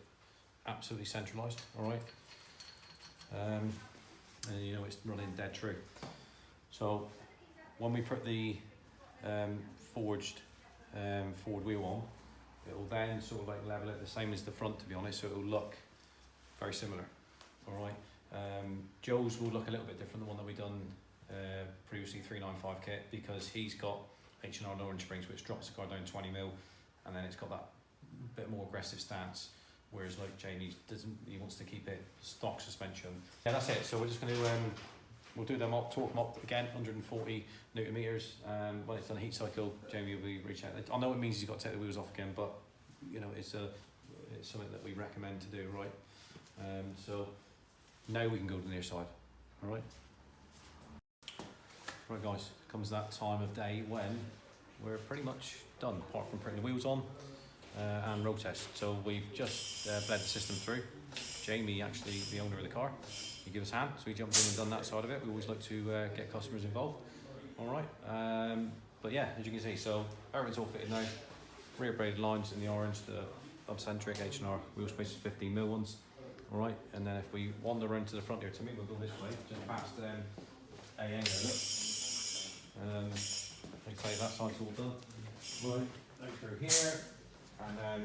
absolutely centralised. All right, and you know it's running dead true. So when we put the forged forward wheel on, it will then sort of like level it the same as the front, to be honest, so it will look very similar. All right, Joe's will look a little bit different, the one that we done previously 395 kit, because he's got H&R orange springs, which drops the car down 20 mil, and then it's got that bit more aggressive stance, whereas like Jamie doesn't, he wants to keep it stock suspension. Yeah, that's it. So we're just going to we'll do them up, torque them up again, 140 newton meters. When it's done a heat cycle, Jamie will be reach out. I know it means he's got to take the wheels off again, but you know it's something that we recommend to do, right? So now we can go to the near side. All right. Right guys, comes that time of day when we're pretty much done, apart from putting the wheels on and road test. So we've just bled the system through. Jamie, actually the owner of the car, he gave us a hand, so he jumped in and done that side of it. We always like to get customers involved. All right, but yeah, as you can see, so everything's all fitted now. Rear braided lines in the orange, the hub-centric H&R wheel spaces, 15 mil ones. All right, and then if we wander around to the front here, to me we'll go this way, just past AA there, look. Like I say, that side's all done. Right, out through here, and then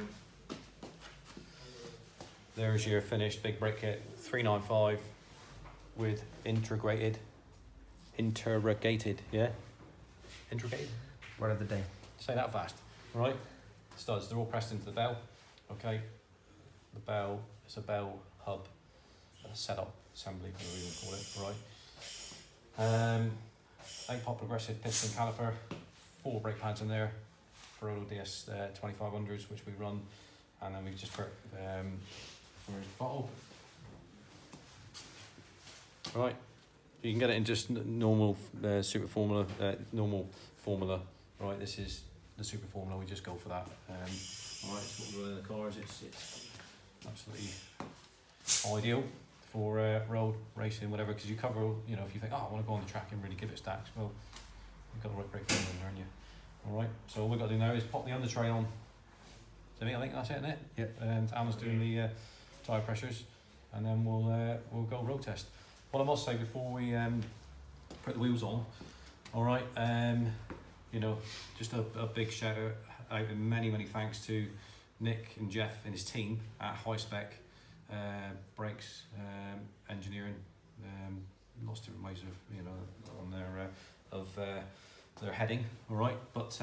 there's your finished big brake kit, 395 with interrogated, yeah? Interrogated? Word of the day. Say that fast, right? Studs, they're all pressed into the bell, okay? The bell, it's a bell hub setup assembly, whatever you want to call it, right? 8-pot progressive piston caliper, 4 brake pads in there for ODS 2500s, which we run, and then we've just put where's the bottle? Right, you can get it in just normal super formula, normal formula. Right, this is the super formula. We just go for that. Alright, it's what we run in the cars. It's absolutely ideal for road racing, whatever, because you cover, you know, if you think, oh, I want to go on the track and really give it stacks, well, you've got the right brake formula in there, haven't you? Alright, so all we've got to do now is pop the under tray on. I think that's it, isn't it? Yep. And Alan's doing the tyre pressures, and then we'll go road test. What I must say before we put the wheels on, alright, you know, just a big shout out and many thanks to Nick and Jeff and his team at High Spec Brakes Engineering. Lots of different ways of, you know, on their heading, alright, but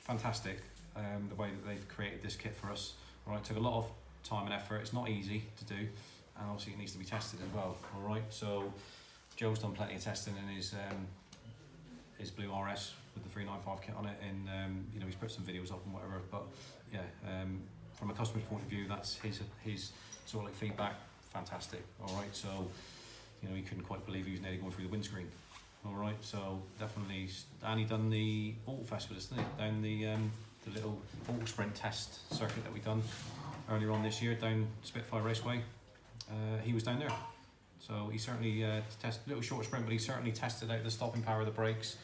fantastic the way that they've created this kit for us. Alright, took a lot of time and effort. It's not easy to do, and obviously it needs to be tested as well. Alright, so Joe's done plenty of testing in his blue RS with the 395 kit on it, and you know, he's put some videos up and whatever, but yeah, from a customer's point of view, that's his sort of like feedback. Fantastic. Alright, so you know, he couldn't quite believe he was nearly going through the windscreen. Alright, so definitely, and he done the Auto Fest with us, didn't he? Down the little Auto Sprint test circuit that we done earlier on this year down Spitfire Raceway. He was down there, so he certainly tested a little short sprint, but he certainly tested out the stopping power of the brakes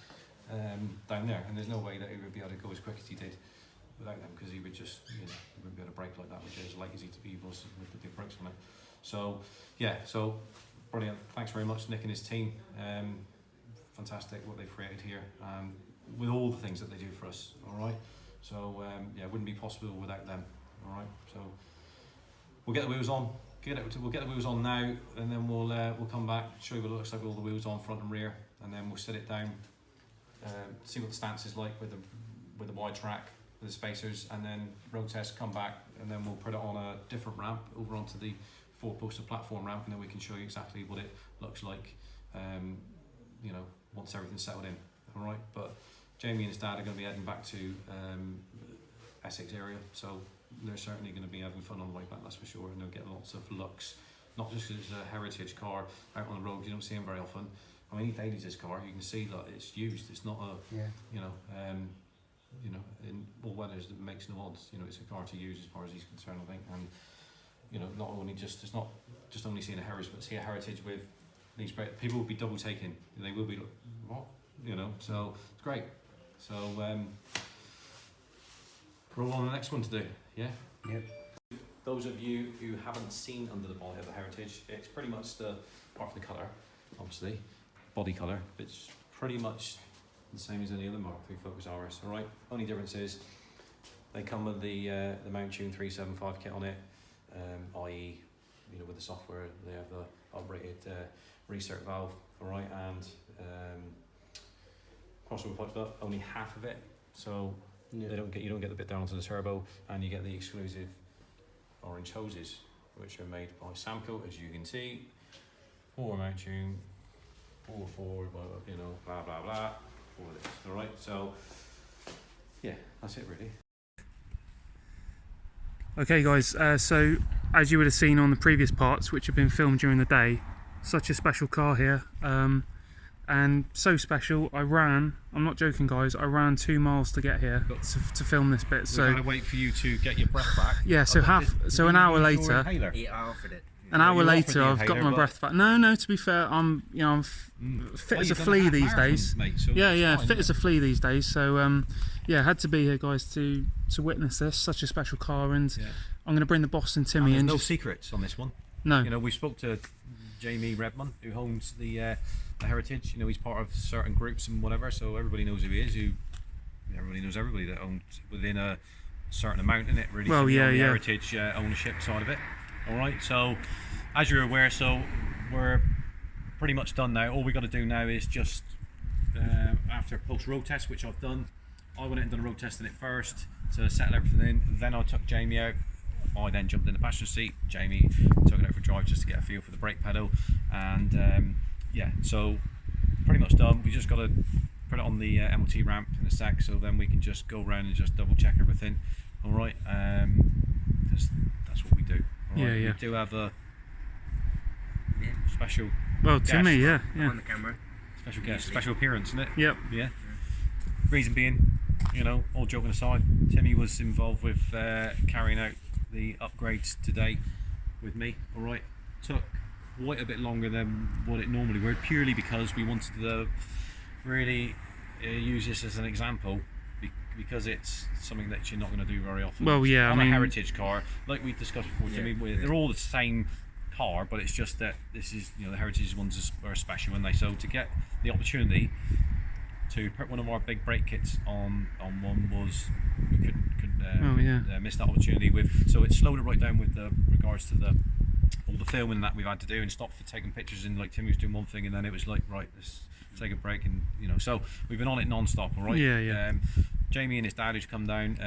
down there, and there's no way that he would be able to go as quick as he did without them, because he would just, you know, he wouldn't be able to brake like that, which is as light as he was with the big brakes on it. So yeah, so brilliant. Thanks very much, Nick and his team. Fantastic what they've created here, with all the things that they do for us. All right, so yeah, it wouldn't be possible without them. All right, so we'll get the wheels on. We'll get the wheels on now, and then we'll come back, show you what it looks like with all the wheels on front and rear, and then we'll sit it down, see what the stance is like with the wide track, with the spacers, and then road test, come back, and then we'll put it on a different ramp over onto the 4-poster platform ramp, and then we can show you exactly what it looks like, you know, once everything's settled in. All right, but Jamie and his dad are going to be heading back to Essex area, so they're certainly going to be having fun on the way back, that's for sure, and they'll get lots of looks, not just because it's a heritage car out on the road, you don't see them very often. I mean, he dailies his car, you can see that it's used, it's not a, you know, in all weathers it makes no odds, you know, it's a car to use as far as he's concerned, I think, and you know, not only just, it's not just only seeing a heritage, but see a heritage with these, people will be double taking, they will be, what? you know, so it's great. So we're all on the next one to do, yeah? Yep. Those of you who haven't seen Under the Bonnet of the Heritage, it's pretty much the, apart from the colour, obviously, body colour, it's pretty much the same as any other Mark III Focus RS, alright? Only difference is they come with the Mount Tune 375 kit on it, i.e., you know, with the software, they have the braided recirc valve, alright, and crossover pipes, but only half of it, so you don't get the bit down to the turbo, and you get the exclusive orange hoses, which are made by Samco, as you can see, for Mount Tune, for you know, blah blah blah, all of this. All right, so yeah, that's it really. Okay guys, so as you would have seen on the previous parts which have been filmed during the day, such a special car here, and so special, I'm not joking guys, I ran 2 miles to get here to film this bit. So we're gonna wait for you to get your breath back. Yeah, so an hour later, I offered it. an hour you later offered the I've got inhaler, my breath back. No, to be fair, I'm fit as a flea these days. Mate, so Yeah, fine, fit as a flea these days. So yeah, had to be here guys to witness this, such a special car, and Yeah. I'm going to bring the boss and Timmy in. No secrets on this one. No. You know, we spoke to Jamie Redmond, who owns the Heritage. You know, he's part of certain groups and whatever, so everybody knows who he is. Everybody knows everybody that owns within a certain amount in it. Really, Well, from the yeah. Heritage ownership side of it. All right, so as you're aware, so we're pretty much done now. All we got to do now is just after post road test, which I've done. I went out and done a road test in it first to settle everything in. Then I took Jamie out. I then jumped in the passenger seat. Jamie took it out for a drive just to get a feel for the brake pedal, and yeah, so pretty much done. We just got to put it on the MOT ramp in a sec, so then we can just go around and just double check everything. All right, that's what we do. All right? Yeah. We do have a special. Well, guest Timmy, yeah. On the camera. Special guest, special appearance, isn't it? Yep. Yeah. Reason being, you know, all joking aside, Timmy was involved with carrying out the upgrades today with me. All right, took quite a bit longer than what it normally would, purely because we wanted to really use this as an example, because it's something that you're not going to do very often. Well, yeah, on I mean, a heritage car, like we discussed before, Timmy, they're all the same car, but it's just that this is, you know, the heritage ones are special, aren't they? So to get the opportunity to put one of our big brake kits on one was, we couldn't miss that opportunity with. So it slowed it right down with regards to all the filming that we've had to do, and stopped for taking pictures, and like Timmy was doing one thing and then it was like, right, let's take a break, and you know, so we've been on it non-stop. All right. Yeah. Jamie and his dad, who's come down,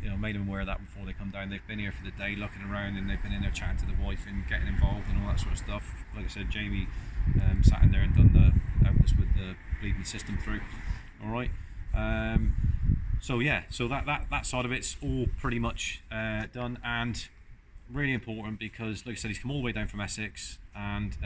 you know, made them aware of that before they come down. They've been here for the day, looking around, and they've been in there chatting to the wife and getting involved and all that sort of stuff. Like I said, Jamie sat in there and done the outlets with the bleeding system through. All right. So yeah, so that side of it's all pretty much done, and really important because, like I said, he's come all the way down from Essex, and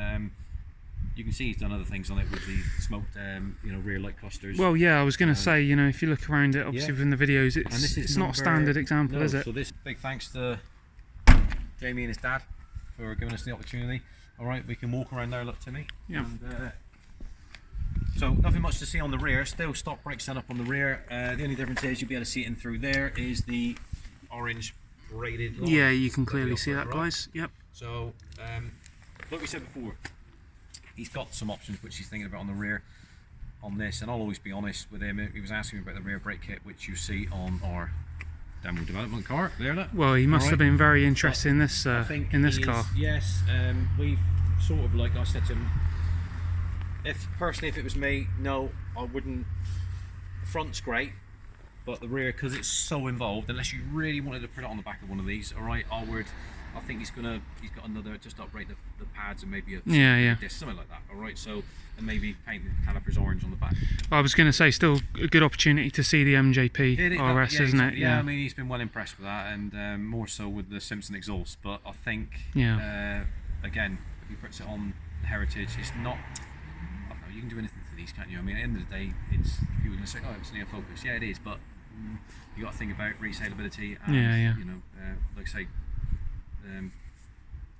you can see he's done other things on it with the smoked, you know, rear light clusters. Well, yeah, I was going to say, you know, if you look around it, obviously within the videos, it's not a standard example, is it? So this big thanks to Jamie and his dad for giving us the opportunity. All right, we can walk around there, look, Timmy. Yeah. And, so nothing much to see on the rear. Still stock brakes set up on the rear. The only difference is you'll be able to see it in through there is the orange braided line. Yeah, you can clearly see that, guys. Yep. So, like we said before, he's got some options which he's thinking about on the rear on this, and I'll always be honest with him. He was asking me about the rear brake kit, which you see on our demo development car. There, look. Well, he must have been very interested in this car. Yes, we've sort of, like I said to him, if it was me, no, I wouldn't. The front's great, but the rear, because it's so involved, unless you really wanted to put it on the back of one of these, all right, I think he's got another, just upgrade the pads and maybe a disc, something like that, all right. So, and maybe paint the calipers orange on the back. I was going to say, still a good opportunity to see the MJP RS, isn't it? Yeah, I mean, he's been well impressed with that, and more so with the Simpson exhaust. But I think, again, if he puts it on the Heritage, it's not. I don't know, you can do anything to these, can't you? I mean, at the end of the day, it's people are going to say, oh, it's only a Focus. Yeah, it is, but you got to think about resaleability and you know, like I say.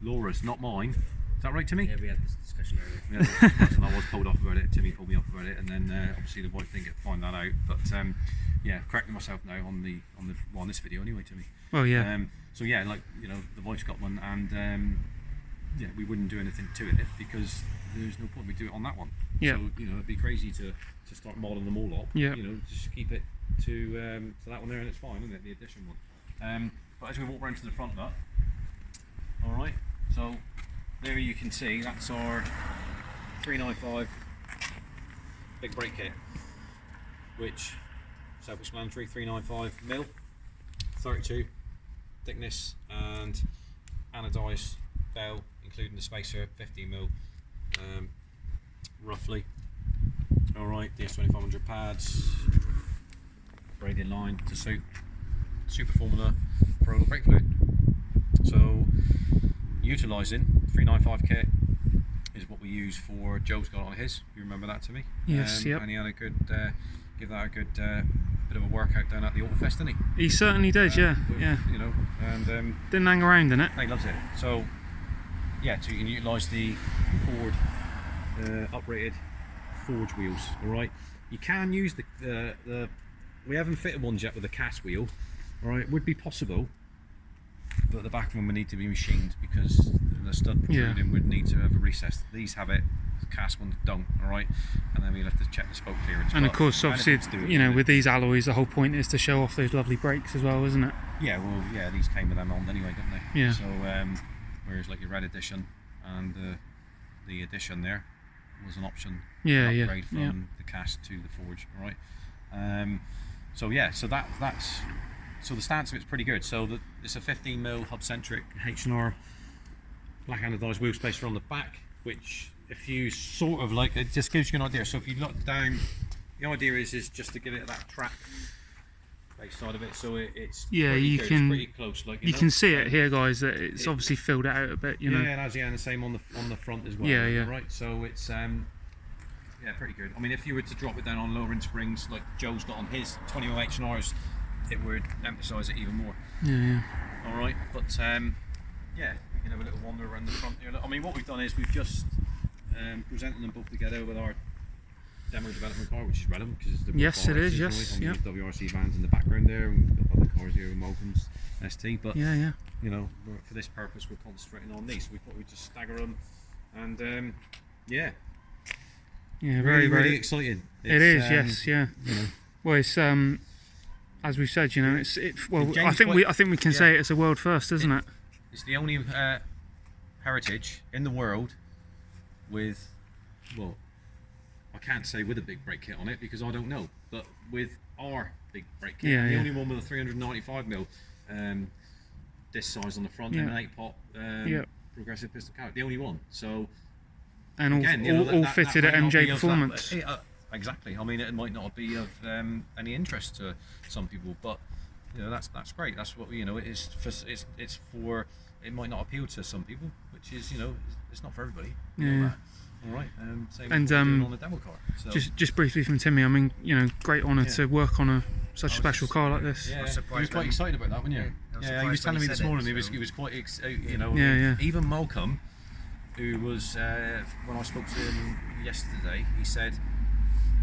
Laura's, not mine, that right, Timmy? Yeah, we had this discussion earlier. Yeah, I was pulled off about it. Timmy pulled me off about it, and then obviously the wife didn't get to find that out. But yeah, correcting myself now on this video anyway, Timmy. Well, yeah. So yeah, like the wife's got one, and yeah, we wouldn't do anything to it because there's no point we do it on that one. Yeah. So it'd be crazy to start modelling them all up. Yeah. Just keep it to that one there, and it's fine, isn't it? The addition one. But as we walk round to the front nut, all right. So there you can see that's our 395 big brake kit, which self-explanatory, 395mm, 32 thickness, and anodised bell, including the spacer, 15mm, roughly. All right, DS2500 pads, braided line to suit, super formula for brake fluid. So utilising 395 kit is what we use for Joe's got on his. You remember that, to me? Yes, yep. And he had a good, give that a good bit of a workout down at the Auto Fest, didn't he? He certainly did, yeah. With, Yeah. And Didn't hang around in it. he loves it. So yeah, so you can utilise the Ford uprated forge wheels. All right, you can use the we haven't fitted ones yet with a cast wheel. All right, it would be possible, but the back of them would need to be machined because the stud protruding would need to have a recess. These have it, the cast ones don't. All right, and then we'll have to check the spoke clearance. And but of course, obviously, with these alloys, the whole point is to show off those lovely brakes as well, isn't it? Yeah, well, yeah, these came with them on anyway, didn't they? Yeah. So whereas like your red edition and the edition there was an option. Yeah, upgrade from the cast to the forge. All right. So yeah, so that's so the stance of it's pretty good. So it's a 15mm hub centric H&R black anodised wheel spacer on the back, which if you sort of like, it just gives you an idea. So if you look down, the idea is just to give it that track base side of it, so it's you good, can it's pretty close, like, you can see it here, guys, that it's obviously filled it out a bit, you know. Yeah, and the same on the front as well. Yeah. Right, so it's yeah, pretty good. I mean, if you were to drop it down on lowering springs like Joe's got on his 20 H&Rs, it would emphasise it even more. Yeah. All right, but yeah, we can have a little wander around the front here. I mean, what we've done is we've just presented them both together with our demo development car, which is relevant because it's the Yes, it is. Right? Yes, On yeah. the WRC vans in the background there, and we've got other cars here, Malcolm's ST. But Yeah. for this purpose, we're concentrating on these. So we thought we'd just stagger them, and yeah, very really exciting. It is, yes, yeah. Well, it's as we said, it's well. I think we can say it's a world first, isn't it? It's the only heritage in the world with, well, I can't say with a big brake kit on it because I don't know, but with our big brake kit, the only one with a 395mm disc size on the front and an 8-pot progressive piston caliper, the only one. So and again, all fitted at MJ Performance. Exactly. I mean, it might not be of any interest to some people, but that's great. That's what it is. It's for. It might not appeal to some people, which is it's not for everybody. Yeah. All right. Same And as what we're doing on the demo car. So. Just briefly from Timmy, I mean, great honour to work on such a special car like this. Yeah, he was quite excited about that, wasn't you? Yeah, he was telling me this morning. He was quite Even Malcolm, who was when I spoke to him yesterday, he said,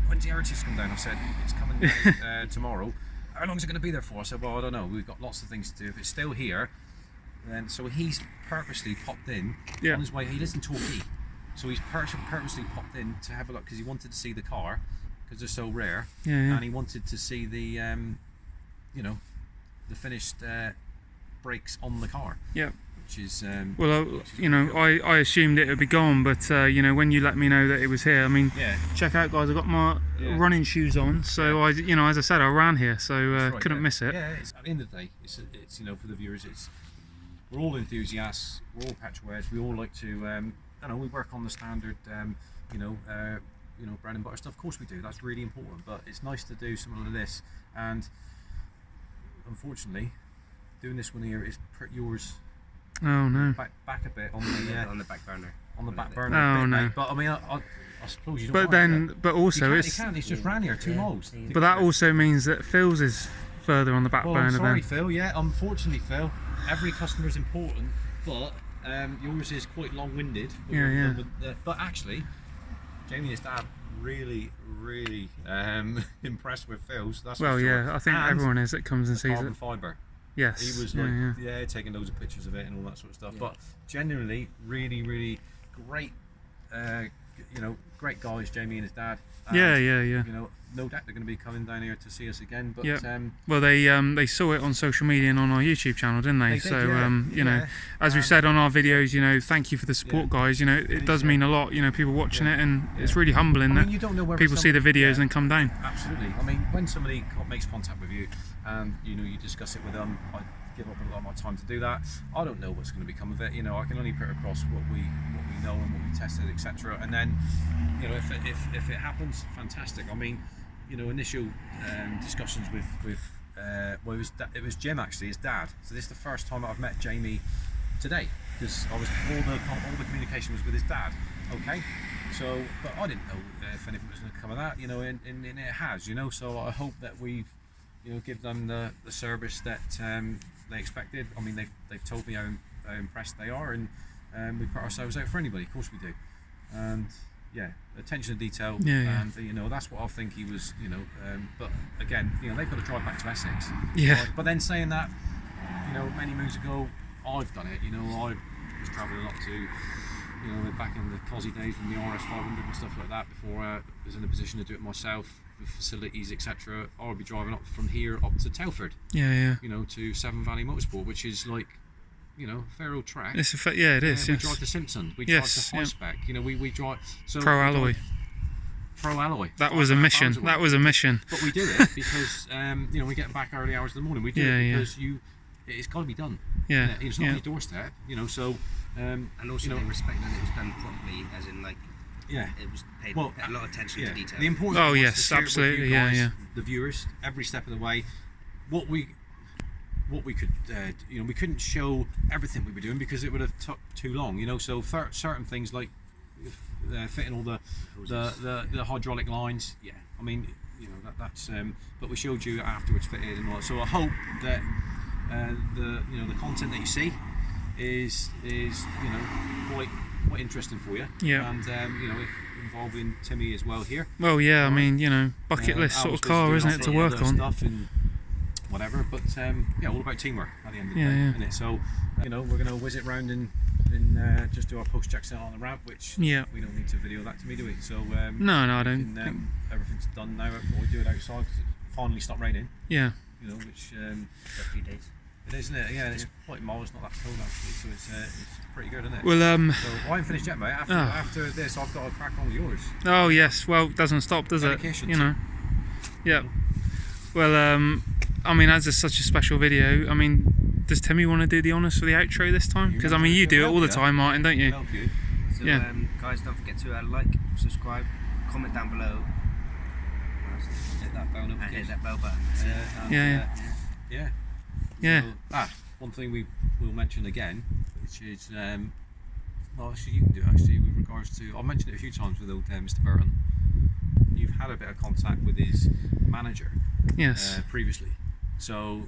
"When's the Heritage come down?" I said, "It's coming down tomorrow." "How long is it going to be there for?" I said, "Well, I don't know. We've got lots of things to do. If it's still here, then..." So he's purposely popped in on his way. He lives in Torquay, so he's purposely popped in to have a look because he wanted to see the car because they're so rare, and he wanted to see the, the finished brakes on the car. Yeah. Which is I assumed it would be gone, but when you let me know that it was here, I mean, check out, guys. I got my running shoes on, so I, as I said, I ran here, so couldn't miss it. Yeah, at the end of the day, it's for the viewers, we're all enthusiasts, we're all patchworks, we all like to, we work on the standard, bread and butter stuff. Of course we do. That's really important, but it's nice to do something like this, and unfortunately, doing this one here is yours. Oh no! Back a bit on the on the back burner. On the back burner. Oh no! Mate. But I mean, I suppose you don't. But then, but also, you can't. It's just ran here 2 miles. But that also means that Phil's is further on the back burner. I'm sorry, then. Phil. Yeah, unfortunately, Phil. every customer is important, but yours is quite long-winded. But actually, Jamie and his dad really impressed with Phil's. That's well, for sure. yeah, I think everyone is that comes and sees carbon it. fiber. Yes. He was like, taking loads of pictures of it and all that sort of stuff. But genuinely, really great. Great guys, Jamie and his dad. And, you know, no doubt they're going to be coming down here to see us again. But well, they saw it on social media and on our YouTube channel, didn't they? You know, as we said on our videos, you know, thank you for the support, guys. You know, it does mean a lot. You know, people watching it, and it's really humbling that you don't know people see the videos and come down. Absolutely. I mean, when somebody makes contact with you, and you know, you discuss it with them, I give up a lot of my time to do that. I don't know what's going to become of it. You know, I can only put across what we know and what we tested, etc. And then, you know, if it happens, fantastic. I mean, you know, initial discussions with well, it was Jim actually, his dad. So this is the first time I've met Jamie today, because all the communication was with his dad. Okay, so but I didn't know if anything was going to come of that. You know, and it has. You know, so I hope that we've, you know, give them the service that they expected. I mean, they've told me how impressed they are, and we put ourselves out for anybody. Of course we do. And yeah, attention to detail. And you know, that's what I think he was. You know, but again, you know, they've got to drive back to Essex. But then saying that, you know, many moons ago, I've done it. You know, I was travelling a lot to, you know, back in the Cosy days from the RS 500 and stuff like that. Before I was in a position to do it myself, with facilities, etc. I would be driving up from here up to Telford. You know, to Severn Valley Motorsport, which is like, you know, fair old track. It's it is. We drive to Simpson. We drive to High Spec. You know, we drive. So Pro Alloy. That was a mission. That was a mission. But we do it because you know, we get back early hours in the morning. We do it because it's got to be done. It's not on your doorstep. You know, so and also, you know, they respect that it was done properly, as in like. It was paid a lot of attention to detail. The important oh was yes, to share it absolutely, with you guys, the viewers, every step of the way. What we could, you know, we couldn't show everything we were doing because it would have took too long. You know, so certain things like fitting all the hydraulic lines. I mean, you know, that's. But we showed you afterwards fitted and all that. So I hope that the content that you see is you know, quite interesting for you. And you know, involving Timmy as well here. Well, I mean, you know, bucket list sort of car, isn't it, to work on? Stuff and whatever, but all about teamwork at the end of the day, isn't it? So, you know, we're gonna whiz it round and just do our post checks on the ramp, which we don't need to video that to me, do we? So no, I don't. Everything's done now. We do it outside because it finally stopped raining. You know, which for a few days. It is, isn't it? Yeah, it's quite mild. It's not that cold actually, so it's pretty good, isn't it? Well, so I haven't finished yet, mate. After this, I've got to crack on with yours. Oh yes, well, it doesn't stop, does it? You know. Well, I mean, as it's such a special video, I mean, does Timmy want to do the honours for the outro this time? Because I mean, you do it all the time, Martin, don't you? So, guys, don't forget to like, subscribe, comment down below. Hit that bell notification. And hit that bell button. So, one thing we will mention again, which is, well, actually, you can do it actually with regards to. I've mentioned it a few times with old Mr. Burton. You've had a bit of contact with his manager. Previously. So.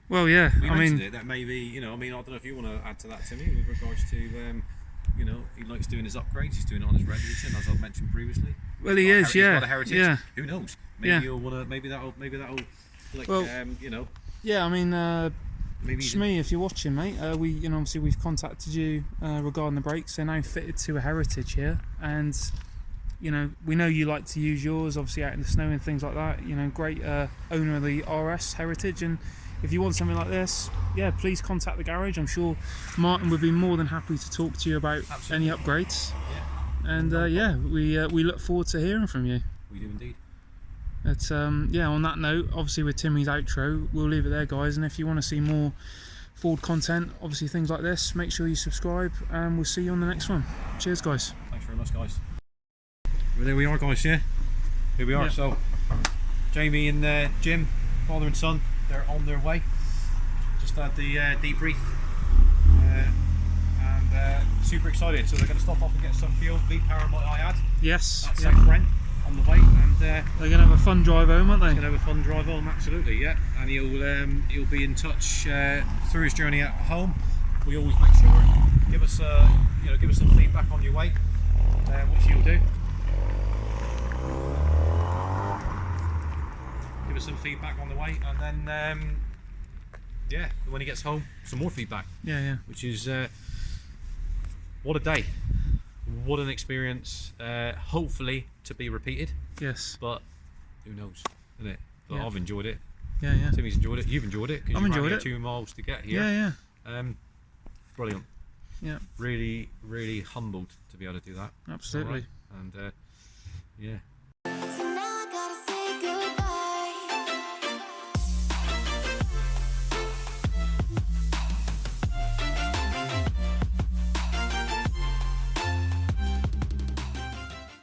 Well, we mentioned it, that maybe, you know, I mean, I don't know if you want to add to that, Timmy, with regards to, you know, he likes doing his upgrades. He's doing it on his red edition, as I've mentioned previously. Well, he is, he's got a heritage. Who knows? Maybe you'll want to. Maybe that'll. Like, well, you know. I mean, maybe Shmee, if you're watching, mate, you know, obviously we've contacted you regarding the brakes. They're now fitted to a heritage here, and you know, we know you like to use yours, obviously out in the snow and things like that. You know, great owner of the RS heritage, and if you want something like this, please contact the garage. I'm sure Martin would be more than happy to talk to you about any upgrades. And we look forward to hearing from you. We do indeed. But on that note, obviously with Timmy's outro, we'll leave it there, guys. And if you want to see more Ford content, obviously things like this, make sure you subscribe, and we'll see you on the next one. Cheers, guys. Thanks very much, guys. Well, there we are, guys. Here we are. So Jamie and Jim, father and son, they're on their way. Just had the debrief, and super excited. So they're going to stop off and get some fuel. V-Power might I add. Yes. That's Brent. on the way, and they're gonna have a fun drive home, aren't they? gonna have a fun drive home. Absolutely, yeah. And he'll be in touch through his journey at home. We always make sure give us some feedback on your weight, which you'll do. Give us some feedback on the weight, and then yeah, when he gets home, some more feedback. Yeah. Which is what a day, what an experience. Hopefully to be repeated. Yes. But who knows, isn't it? But Yeah. I've enjoyed it. Yeah. Timmy's enjoyed it. You've enjoyed it because I've you enjoyed ran it. 2 miles to get here. Yeah. Brilliant. Yeah. Really, really humbled to be able to do that. Absolutely. All right. And yeah,